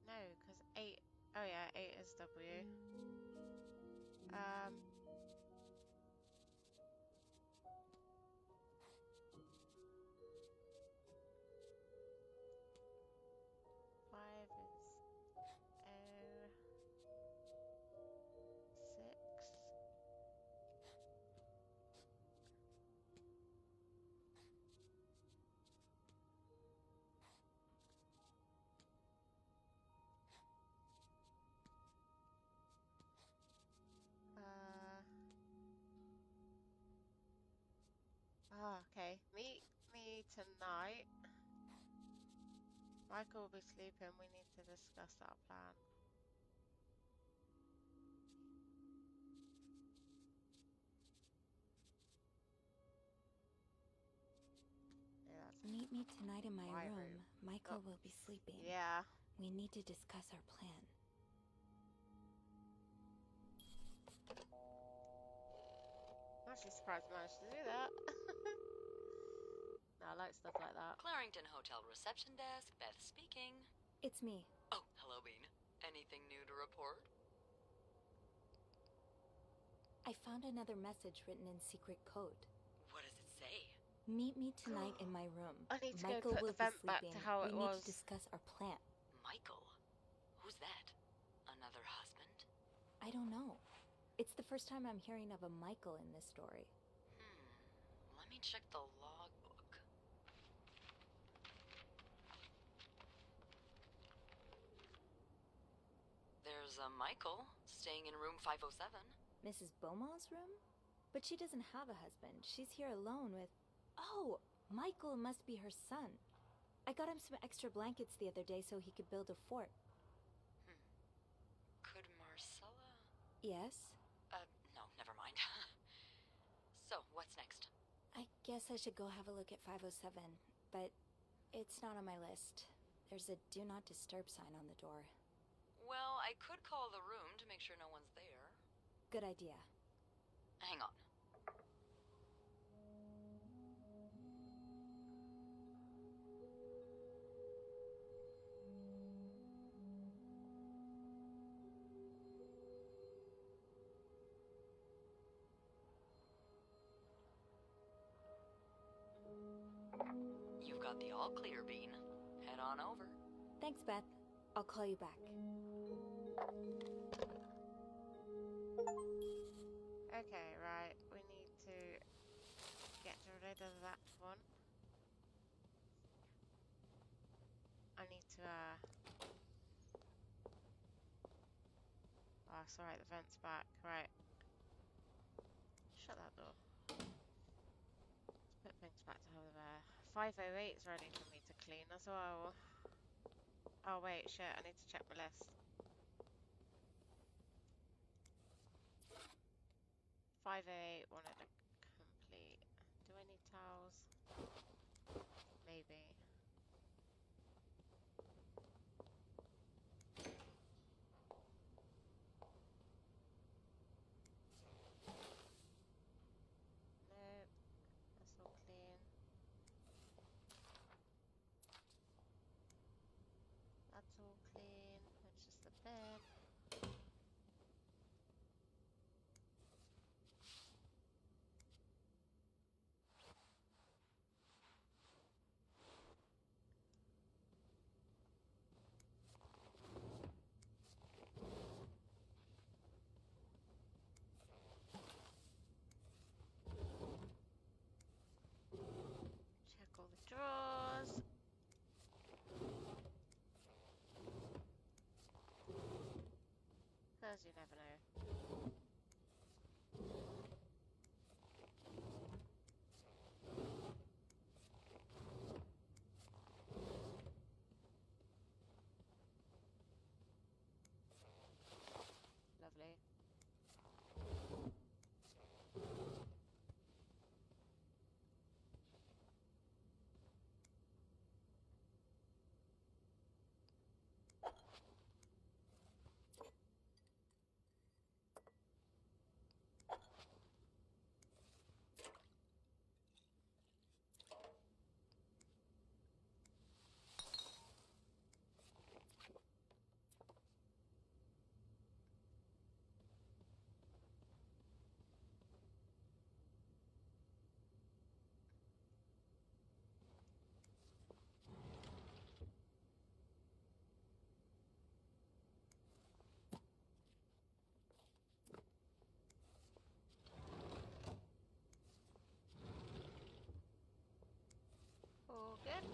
No, because 8. Oh yeah, 8 is W. 5 is O. 6. Okay. Meet me tonight. Michael will be sleeping. We need to discuss our plan. Yeah, Meet me tonight in my my room. Michael Oh, will be sleeping. Yeah. We need to discuss our plan. I'm actually surprised I managed to do that. No, I like stuff like that. Clarington Hotel reception desk, Beth speaking. It's me. Oh, hello, Bean. Anything new to report? I found another message written in secret code. What does it say? Meet me tonight in my room. I need to Michael go put will the be vent back sleeping. to how it we need was. to discuss our plan. Michael? Who's that? Another husband? I don't know. It's the first time I'm hearing of a Michael in this story. Let me check the logbook. There's a Michael staying in room 507. Mrs. Beaumont's room? But she doesn't have a husband. She's here alone with... Oh, Michael must be her son. I got him some extra blankets the other day so he could build a fort. Could Marcella? Yes? No, never mind. So, what's next? I guess I should go have a look at 507, but it's not on my list. There's a do not disturb sign on the door. Well, I could call the room to make sure no one's there. Good idea. Hang on. You've got the all clear, Bean. Head on over. Thanks, Beth. I'll call you back. Okay, right. We need to get rid of that one. I need to, oh, it's alright, the vent's back. Right. Shut that door. Let's put things back to how they were. 508 is ready for me to clean as well. Oh wait, shit, I need to check my list. 508 wanted a complete. Do I need towels? Maybe. Nope, that's all clean. That's all clean. It's just the bed. Check all the drawers. Because you never know. Lovely. All good.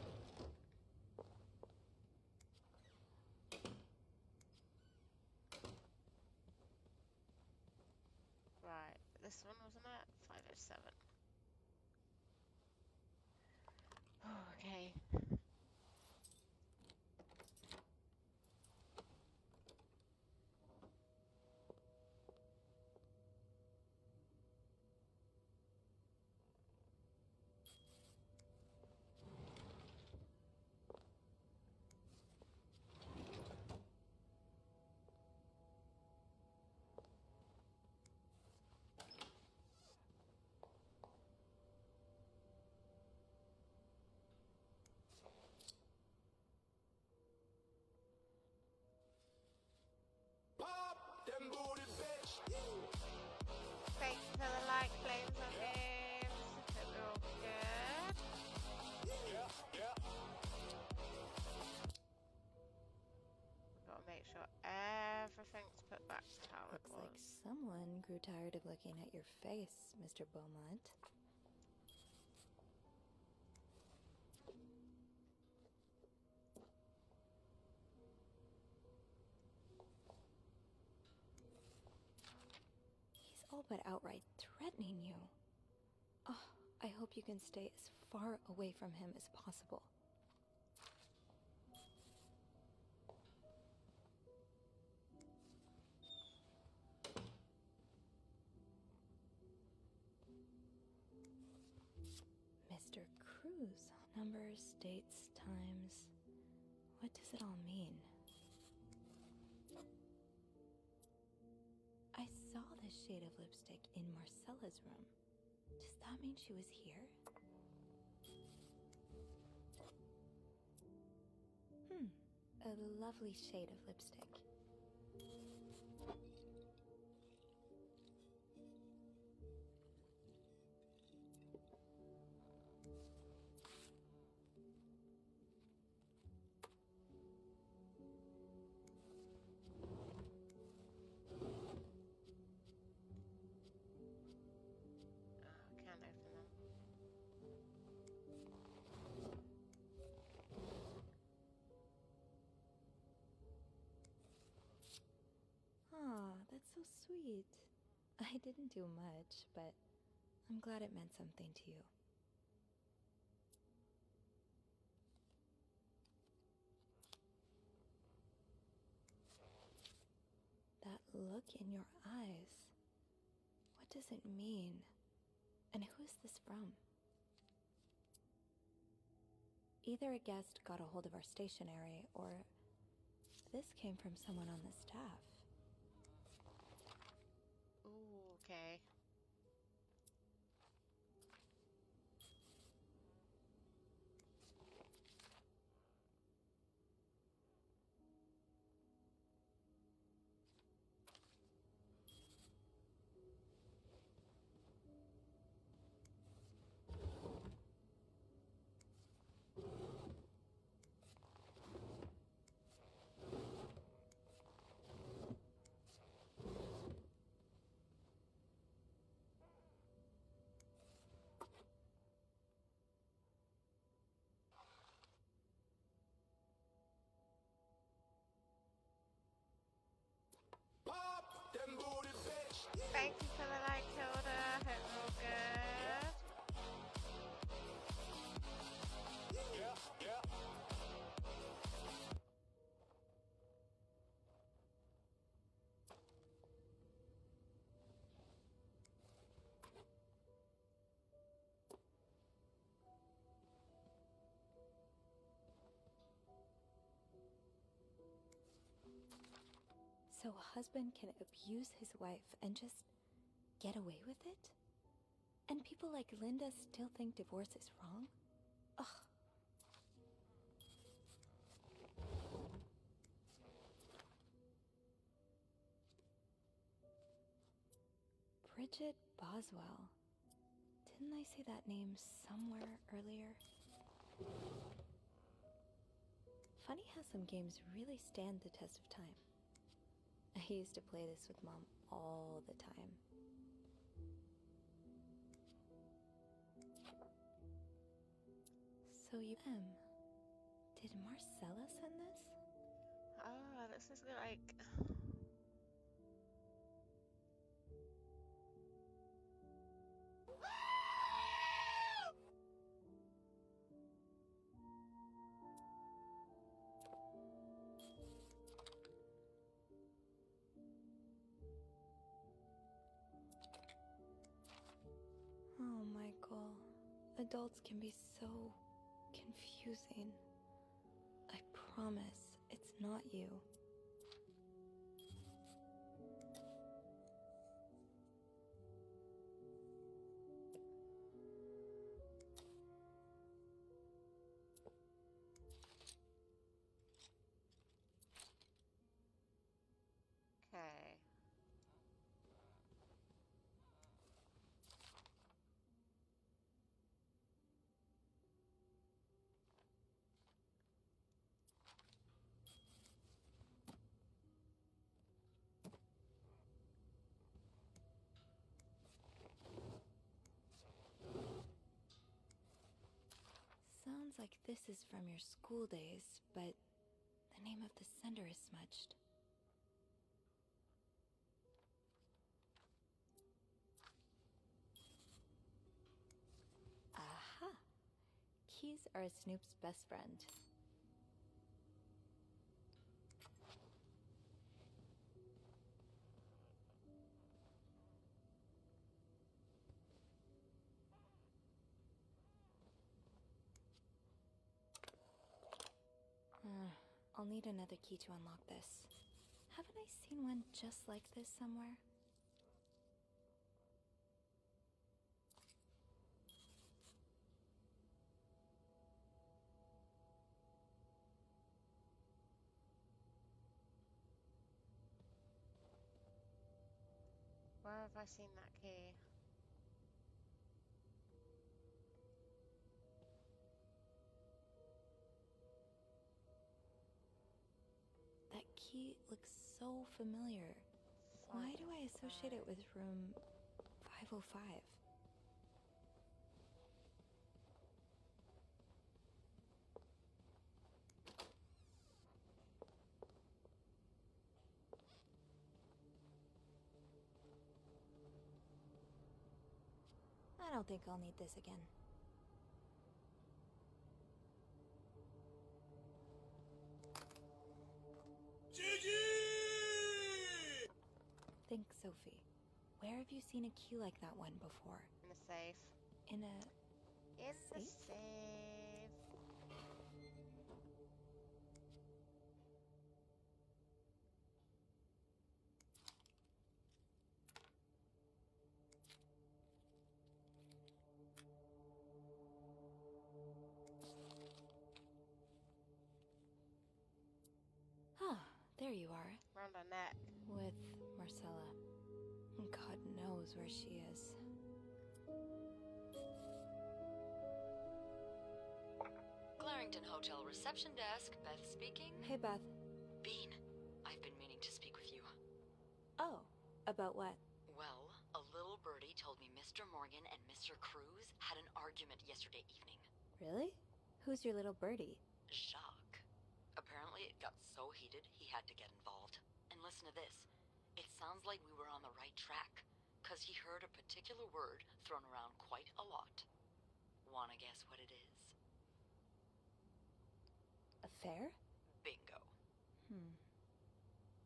Right, this one wasn't it? 507. Okay. Pop them booty, bitch. Thanks for the like, flames on games. Hope you're all good. Yeah. Gotta make sure everything's put back to how it Looks was. like someone grew tired of looking at your face, Mr. Beaumont. He's all but outright threatening you. Oh, I hope you can stay as far away from him as possible. Mr. Cruz. Numbers, dates, times. What does it all mean? I saw this shade of lipstick in Marcella's room. Does that mean she was here? A lovely shade of lipstick. Can't open them. Aw, that's so sweet. I didn't do much, but I'm glad it meant something to you. That look in your eyes. What does it mean? And who is this from? Either a guest got a hold of our stationery, or this came from someone on the staff. Ooh, okay. Pop them booty, bitch. Thank you for the like, Hilda. Hope you're all good. Yeah, yeah. So a husband can abuse his wife and just get away with it? And people like Linda still think divorce is wrong? Ugh. Bridget Boswell. Didn't I see that name somewhere earlier? Funny how some games really stand the test of time. I used to play this with Mom all the time. So you did Marcella send this? Oh, this is like... Oh, Michael. Adults can be so confusing. I promise it's not you. Okay. Sounds like this is from your school days, but the name of the sender is smudged. Aha! Keys are Snoop's best friend. I'll need another key to unlock this. Haven't I seen one just like this somewhere? have I seen that key? That key looks so familiar. Why do I associate it with room 505? I don't think I'll need this again. Think, Sophie. Where have you seen a key like that one before? In the safe. In a the safe? safe. Ah, there you are. Round her neck. With Marcella. God knows where she is. Clarington Hotel reception desk, Beth speaking. Hey, Beth. Bean, I've been meaning to speak with you. Oh, about what? Well, a little birdie told me Mr. Morgan and Mr. Cruz had an argument yesterday evening. Really? Who's your little birdie? Jacques. Apparently it got so heated he had to get involved. And listen to this. It sounds like we were on the right track, 'cause he heard a particular word thrown around quite a lot. Wanna guess what it is? Affair? Bingo.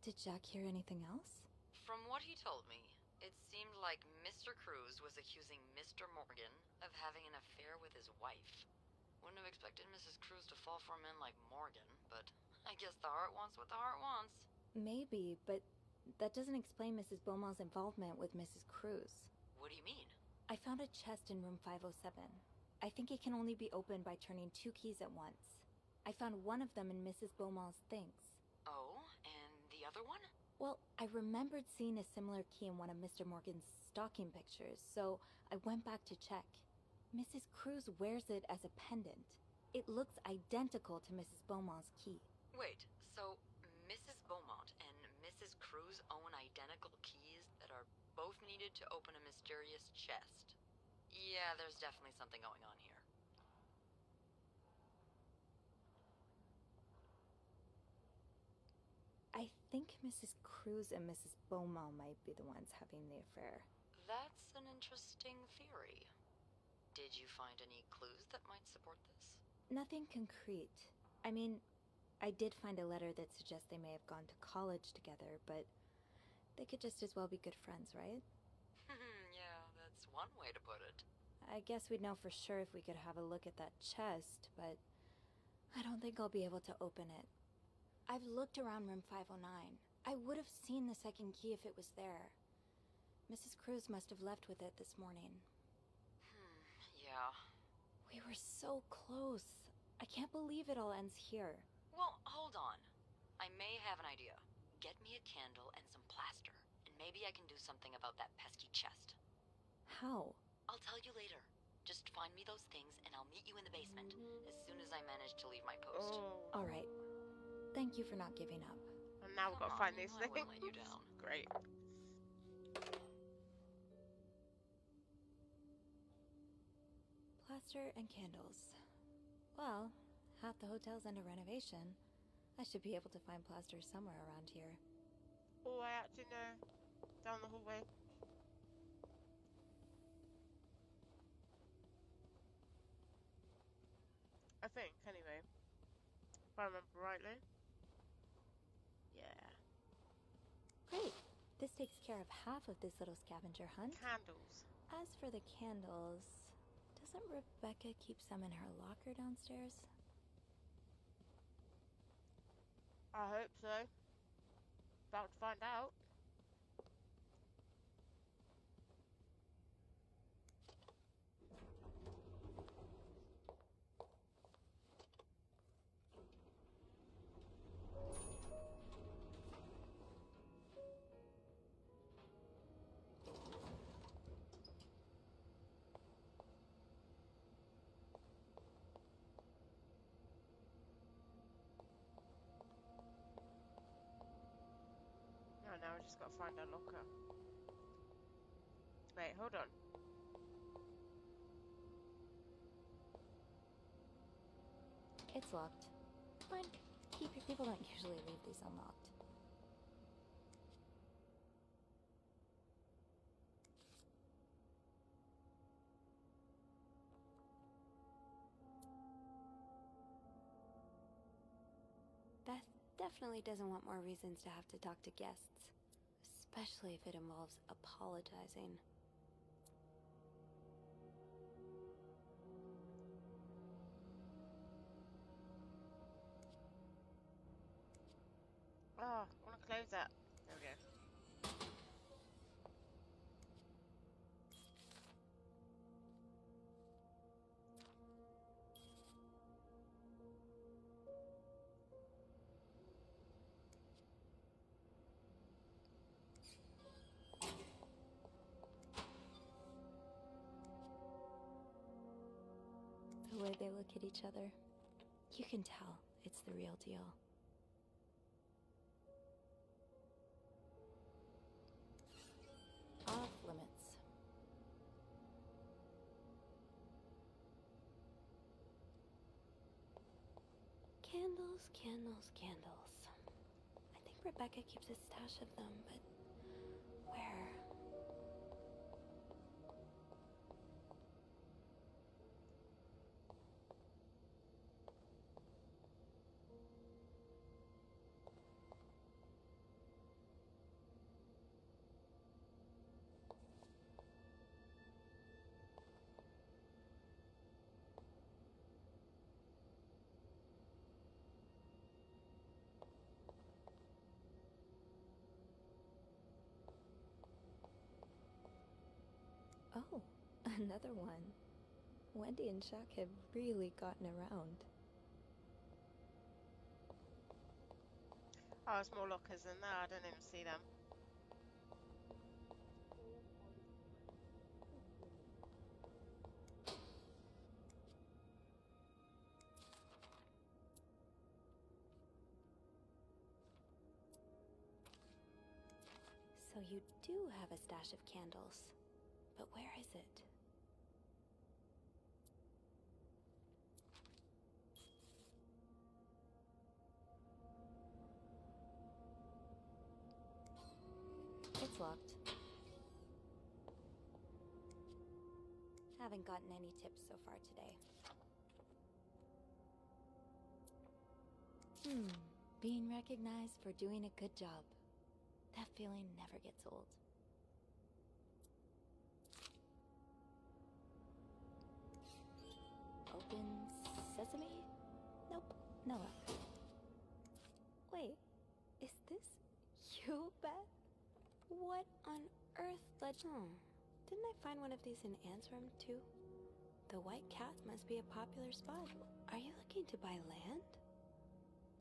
Did Jack hear anything else? From what he told me, it seemed like Mr. Cruz was accusing Mr. Morgan of having an affair with his wife. Wouldn't have expected Mrs. Cruz to fall for a man like Morgan, but I guess the heart wants what the heart wants. Maybe, but that doesn't explain Mrs. Beaumont's involvement with Mrs. Cruz. What do you mean? I found a chest in room 507. I think it can only be opened by turning 2 keys at once. I found one of them in Mrs. Beaumont's things. Oh, and the other one? Well, I remembered seeing a similar key in one of Mr. Morgan's stocking pictures, so I went back to check. Mrs. Cruz wears it as a pendant. It looks identical to Mrs. Beaumont's key. Wait, so Mrs. Beaumont and Mrs. Cruz own identical keys that are both needed to open a mysterious chest? Yeah, there's definitely something going on here. I think Mrs. Cruz and Mrs. Beaumont might be the ones having the affair. That's an interesting theory. Did you find any clues that might support this? Nothing concrete. I mean, I did find a letter that suggests they may have gone to college together, but they could just as well be good friends, right? Yeah, that's one way to put it. I guess we'd know for sure if we could have a look at that chest, but I don't think I'll be able to open it. I've looked around room 509. I would have seen the second key if it was there. Mrs. Cruz must have left with it this morning. Yeah. We were so close. I can't believe it all ends here. Well, hold on. I may have an idea. Get me a candle and some plaster, and maybe I can do something about that pesky chest. How? I'll tell you later. Just find me those things, and I'll meet you in the basement as soon as I manage to leave my post. All right. Thank you for not giving up. And now we've got to find these I things. won't let you down. Great. Plaster and candles. Well, half the hotel's under renovation. I should be able to find plaster somewhere around here. Oh, I actually know. Down the hallway. I think, anyway. If I remember rightly. Yeah. Great. This takes care of half of this little scavenger hunt. Candles. As for the candles, doesn't Rebecca keep some in her locker downstairs? I hope so. About to find out. just got to find a locker. Wait, hold on. It's locked. Fine. Keep your people don't usually leave these unlocked. Beth definitely doesn't want more reasons to have to talk to guests, especially if it involves apologizing. Oh, I want to close that. There we go. The way they look at each other, you can tell it's the real deal. Off limits. Candles, candles, candles. I think Rebecca keeps a stash of them, but where? Oh, another one. Wendy and Chuck have really gotten around. Oh, there's more lockers than that. I didn't even see them. So you do have a stash of candles. But where is it? It's locked. Haven't gotten any tips so far today. Being recognized for doing a good job. That feeling never gets old. Open sesame? Nope, no luck. Wait, is this you, Beth? What on earth led... Didn't I find one of these in Anne's room, too? The White Cat must be a popular spot. Are you looking to buy land?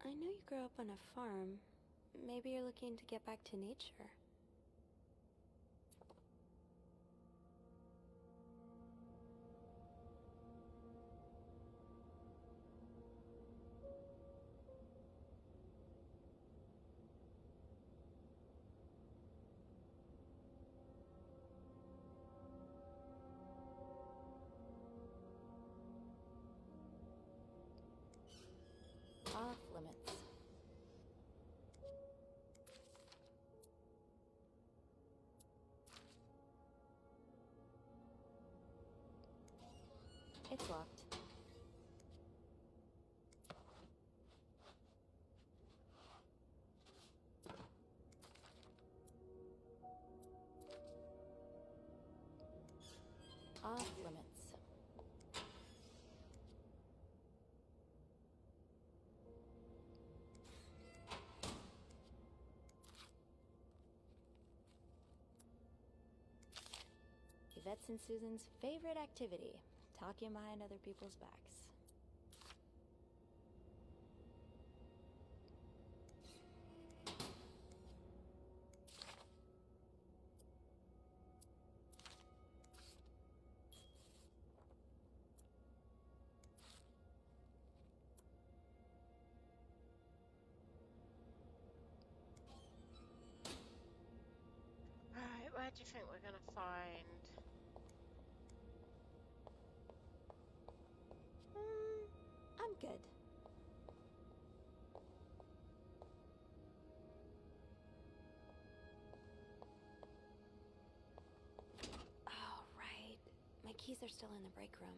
I know you grew up on a farm. Maybe you're looking to get back to nature. Off limits. It's locked. Off limits. Yvette's and Susan's favorite activity, talking behind other people's backs. Where do you think we're gonna find? I'm good. Oh, right. My keys are still in the break room.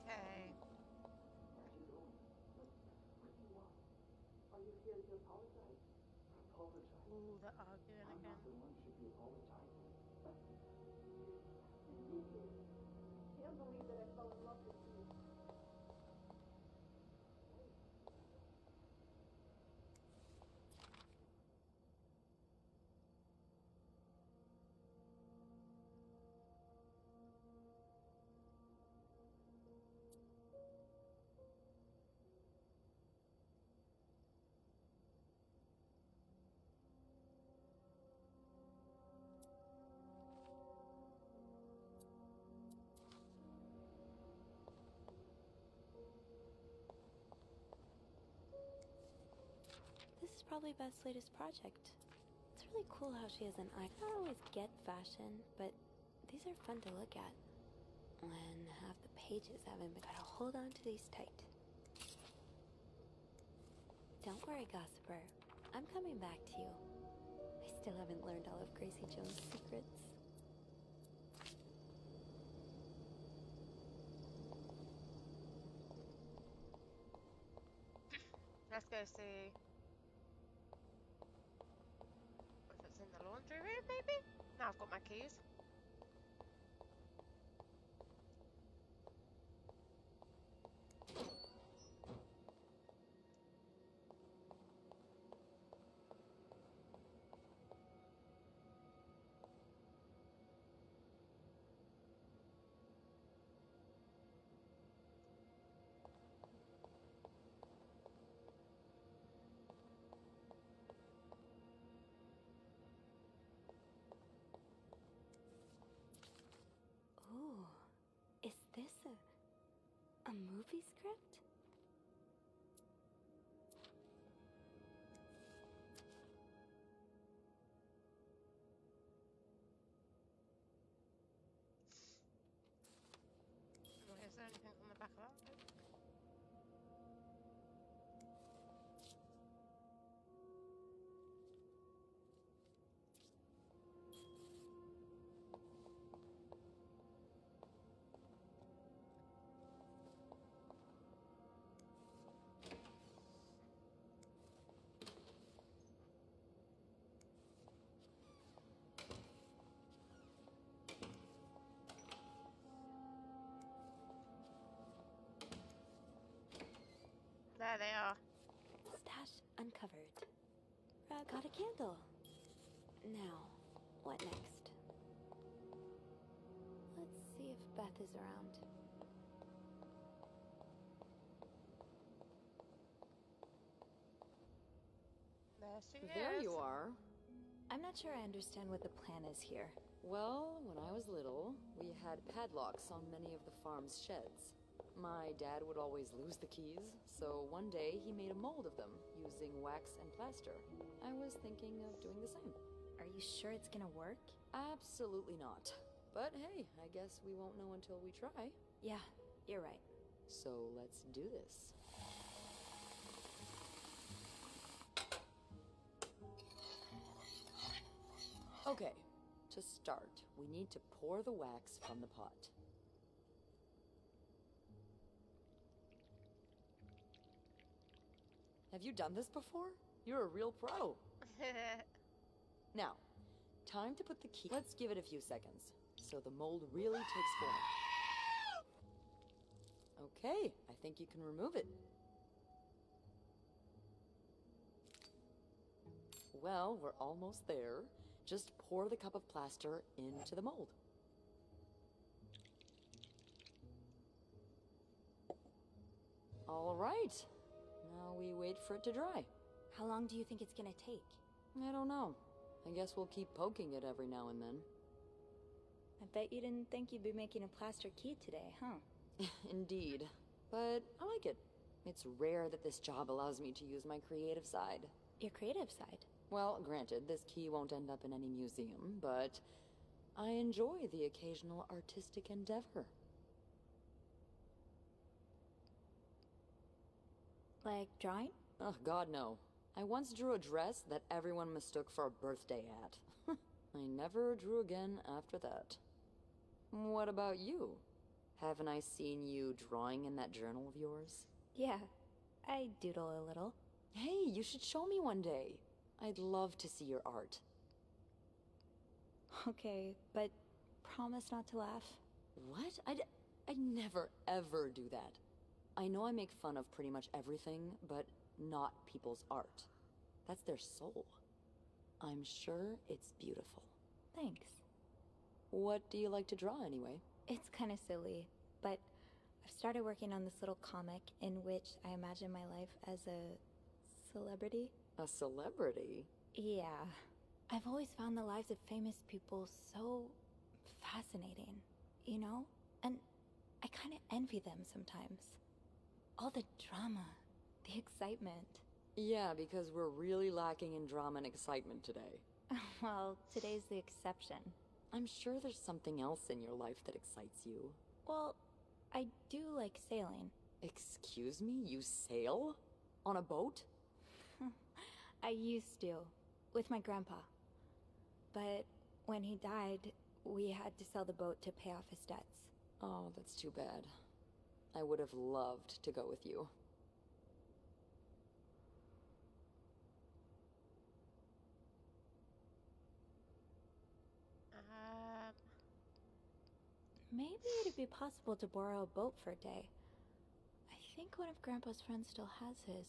Okay. Where are you going? What do you want? Are you here to apologize? Apologize? Ooh, they're arguing I'm again. not the one who should be apologizing. I can't believe that I fell in love with you. This is probably Beth's latest project. It's really cool how she has an eye. I don't always get fashion, but these are fun to look at. When half the pages haven't been. Gotta hold on to these tight. Don't worry, gossiper. I'm coming back to you. I still haven't learned all of Gracie Jones' secrets. Let's go see if it's in the laundry room, maybe? Now I've got my keys. Ooh, is this a movie script? Wait, is there anything on the back of that? There they are. Stash uncovered. Got a candle. Now, what next? Let's see if Beth is around. There she is. There you are. I'm not sure I understand what the plan is here. Well, when I was little, we had padlocks on many of the farm's sheds. My dad would always lose the keys, so one day he made a mold of them using wax and plaster. I was thinking of doing the same. Are you sure it's gonna work? Absolutely not. But hey, I guess we won't know until we try. Yeah, you're right. So let's do this. Okay, to start, we need to pour the wax from the pot. Have you done this before? You're a real pro. Now, time to put the key. Let's give it a few seconds, so the mold really takes form. Okay, I think you can remove it. Well, we're almost there. Just pour the cup of plaster into the mold. All right. Now we wait for it to dry. How long do you think it's gonna take? I don't know. I guess we'll keep poking it every now and then. I bet you didn't think you'd be making a plaster key today, huh? Indeed. But I like it. It's rare that this job allows me to use my creative side. Your creative side? Well, granted, this key won't end up in any museum, but I enjoy the occasional artistic endeavor. Like drawing? Oh, God, no. I once drew a dress that everyone mistook for a birthday hat. I never drew again after that. What about you? Haven't I seen you drawing in that journal of yours? Yeah, I doodle a little. Hey, you should show me one day. I'd love to see your art. Okay, but promise not to laugh. What? I'd never, ever do that. I know I make fun of pretty much everything, but not people's art. That's their soul. I'm sure it's beautiful. Thanks. What do you like to draw anyway? It's kind of silly, but I've started working on this little comic in which I imagine my life as a celebrity. A celebrity? Yeah. I've always found the lives of famous people so fascinating, you know? And I kind of envy them sometimes. All the drama, the excitement. Yeah, because we're really lacking in drama and excitement today. Well, today's the exception. I'm sure there's something else in your life that excites you. Well, I do like sailing. Excuse me? You sail? On a boat? I used to, with my grandpa. But when he died, we had to sell the boat to pay off his debts. Oh, that's too bad. I would have loved to go with you. Maybe it'd be possible to borrow a boat for a day. I think one of Grandpa's friends still has his.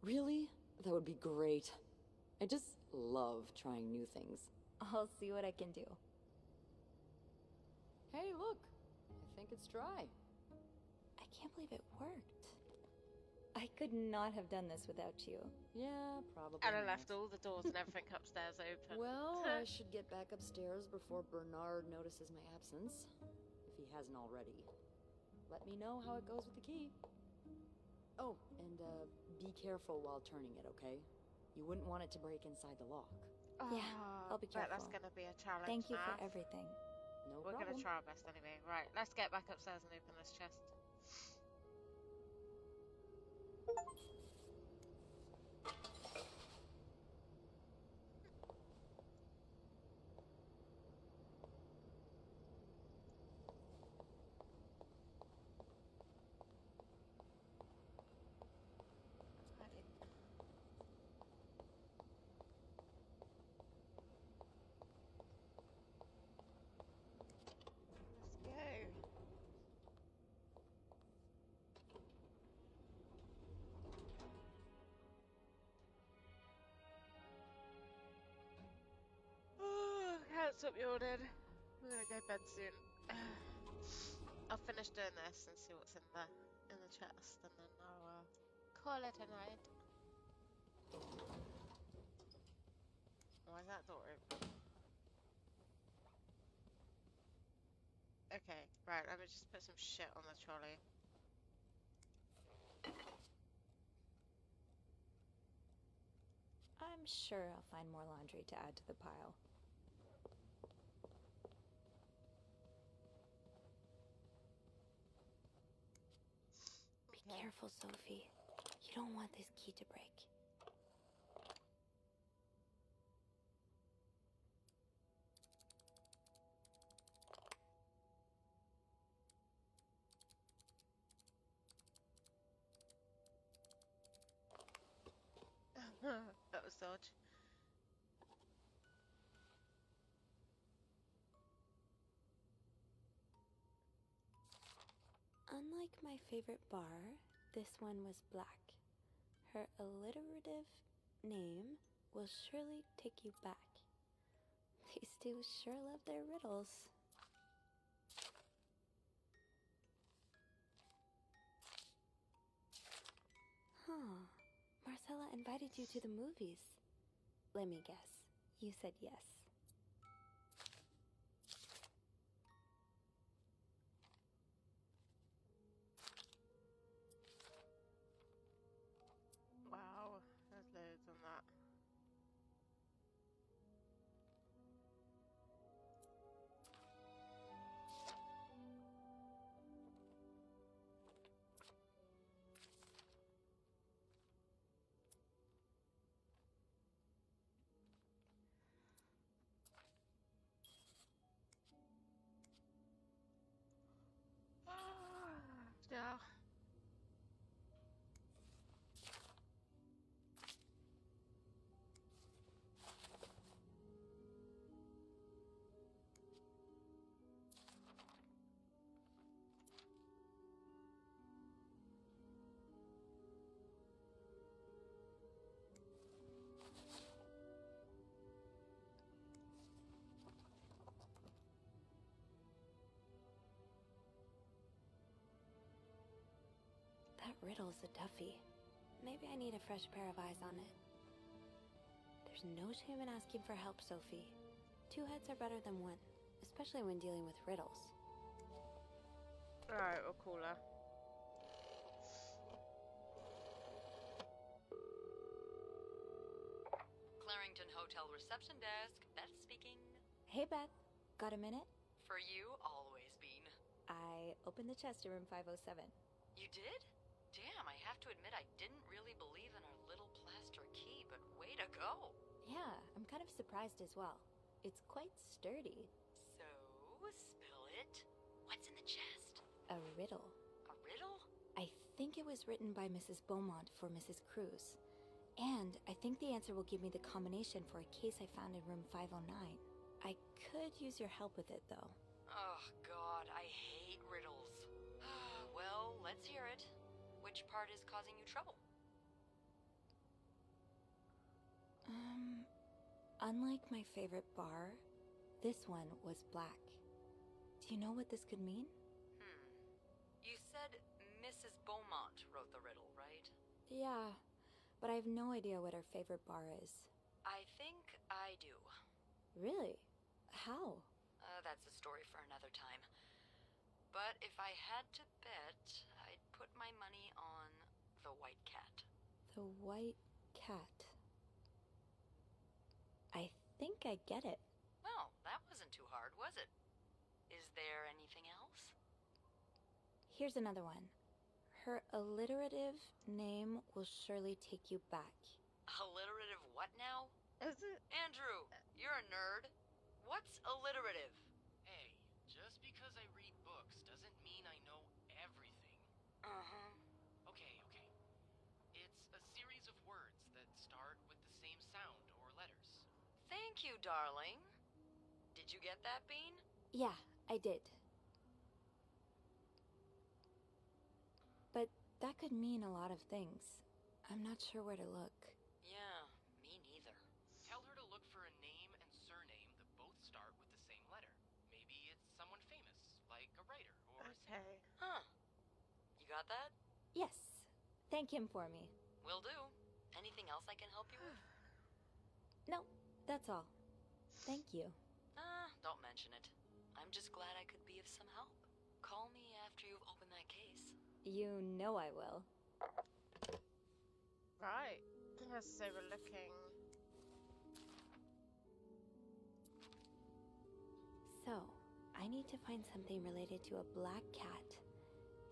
Really? That would be great. I just love trying new things. I'll see what I can do. Hey, look! I think it's dry. I can't believe it worked. I could not have done this without you. Yeah, probably. And I left all the doors and everything upstairs open. Well, I should get back upstairs before Bernard notices my absence. If he hasn't already. Let me know how it goes with the key. Oh, and be careful while turning it, okay? You wouldn't want it to break inside the lock. Yeah, I'll be careful. That's gonna be a challenge. Thank you now. for everything. No We're problem. gonna try our best anyway. Right, let's get back upstairs and open this chest. Can't stop yawning. We're gonna go to bed soon. I'll finish doing this and see what's in the chest, and then I'll call it a night. Why is that door open? Okay, right. Let me just put some shit on the trolley. I'm sure I'll find more laundry to add to the pile. Be careful, Sophie. You don't want this key to break. That was dodge. Unlike my favorite bar, this one was black. Her alliterative name will surely take you back. These two sure love their riddles. Huh. Marcella invited you to the movies. Let me guess. You said yes. Wow, there's loads on that. Yeah. That riddle's a Duffy. Maybe I need a fresh pair of eyes on it. There's no shame in asking for help, Sophie. Two heads are better than one, especially when dealing with riddles. Alright, we'll call her. Clarington Hotel reception desk. Beth speaking. Hey, Beth. Got a minute? For you, always, Bean. I opened the chest in room 507. You did? Damn, I have to admit I didn't really believe in our little plaster key, but way to go. Yeah, I'm kind of surprised as well. It's quite sturdy. So, spill it. What's in the chest? A riddle. A riddle? I think it was written by Mrs. Beaumont for Mrs. Cruz. And I think the answer will give me the combination for a case I found in room 509. I could use your help with it, though. Oh, God, I hate riddles. Well, let's hear it. Which part is causing you trouble? Unlike my favorite bar, this one was black. Do you know what this could mean? You said Mrs. Beaumont wrote the riddle, right? Yeah, but I have no idea what her favorite bar is. I think I do. Really? How? That's a story for another time. But if I had to bet, I'd put my money on the white cat. The white cat. I think I get it. Well, that wasn't too hard, was it? Is there anything else? Here's another one. Her alliterative name will surely take you back. Alliterative what now? Is it? Andrew, you're a nerd. What's alliterative? Hey, just because I read books doesn't mean I know everything. Uh-huh. Okay. It's a series of words that start with the same sound or letters. Thank you, darling. Did you get that, Bean? Yeah, I did. But that could mean a lot of things. I'm not sure where to look. Yeah, me neither. Tell her to look for a name and surname that both start with the same letter. Maybe it's someone famous, like a writer or a singer. Okay. Huh. You got that? Yes. Thank him for me. Will do. Anything else I can help you with? No, that's all. Thank you. Don't mention it. I'm just glad I could be of some help. Call me after you've opened that case. You know I will. Right. Yes, they were looking. So, I need to find something related to a black cat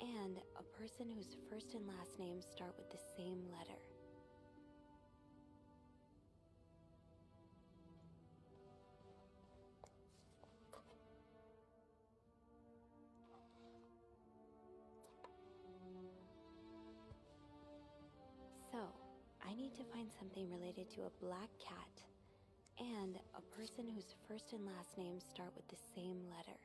and a person whose first and last names start with the same letter. So, I need to find something related to a black cat and a person whose first and last names start with the same letter.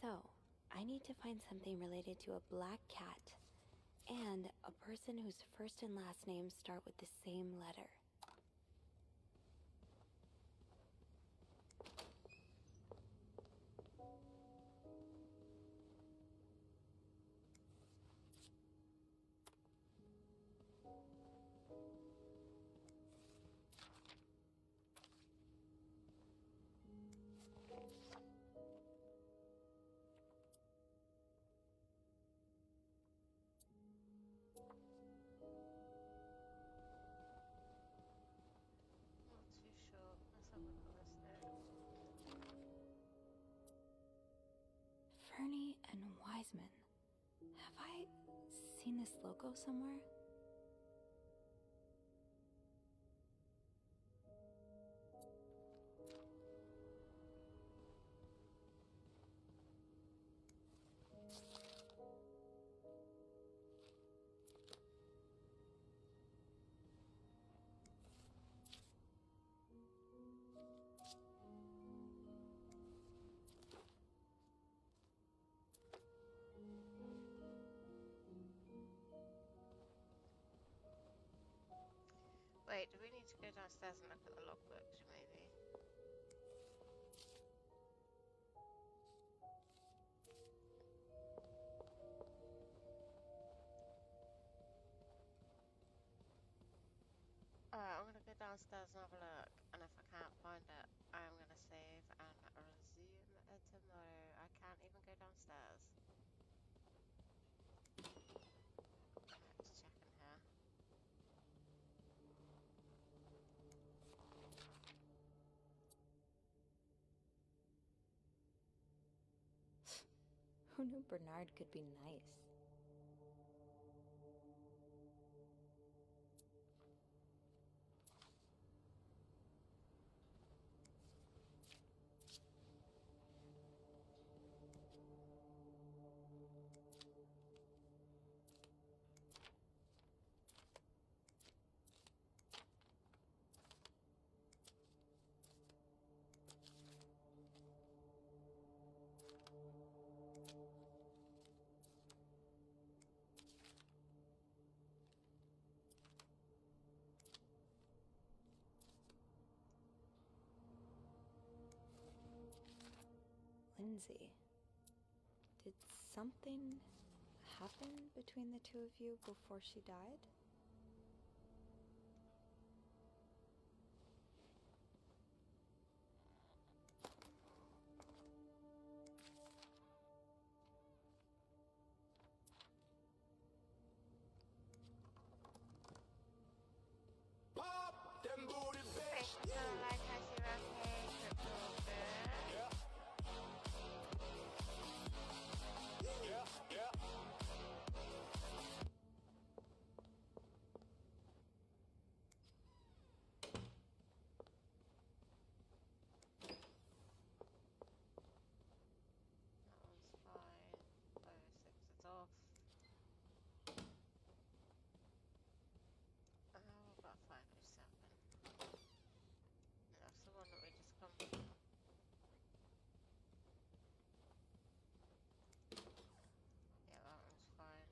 So, I need to find something related to a black cat and a person whose first and last names start with the same letter. Not too sure. Let's have a look at this note. Fernie and Wiseman. Have I seen this logo somewhere? Wait, do we need to go downstairs and look at the logbooks, maybe? Alright, I'm gonna go downstairs and have a look, and if I can't find it, I'm gonna save and resume tomorrow. I can't even go downstairs. Alright, just checking here. Who knew Bernard could be nice? Lindsay, did something happen between the two of you before she died? Pop them booty bitch. So, like, I see okay, crypto good. Yeah, yeah. That one's fine. 506, it's off. What about 507? That's the one that we just come from. Yeah, that one's fine.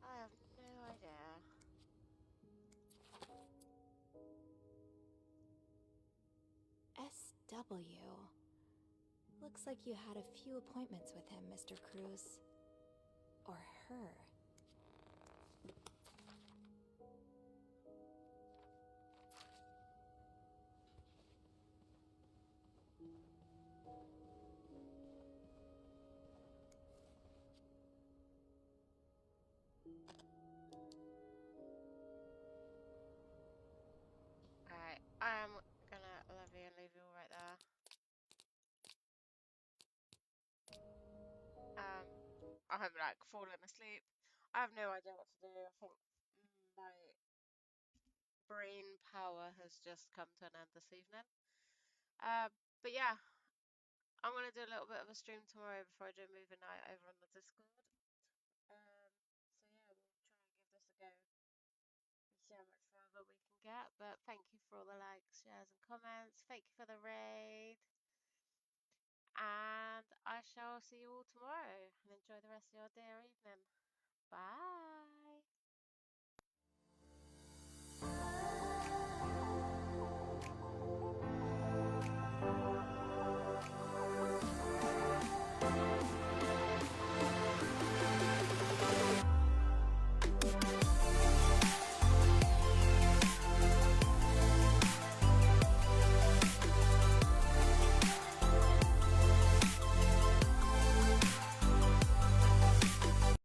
I have no idea. SW. Looks like you had a few appointments with him, Mr. Cruz. Or her. Alright, I'm gonna love you and leave you all right there. I'm like falling asleep. I have no idea what to do. I think my brain power has just come to an end this evening. But yeah, I'm gonna do a little bit of a stream tomorrow before I do movie night over on the Discord. So yeah, we'll try and give this a go and see how much further we can get. But thank you for all the likes, shares, and I'll see you all tomorrow and enjoy the rest of your day or evening. Bye.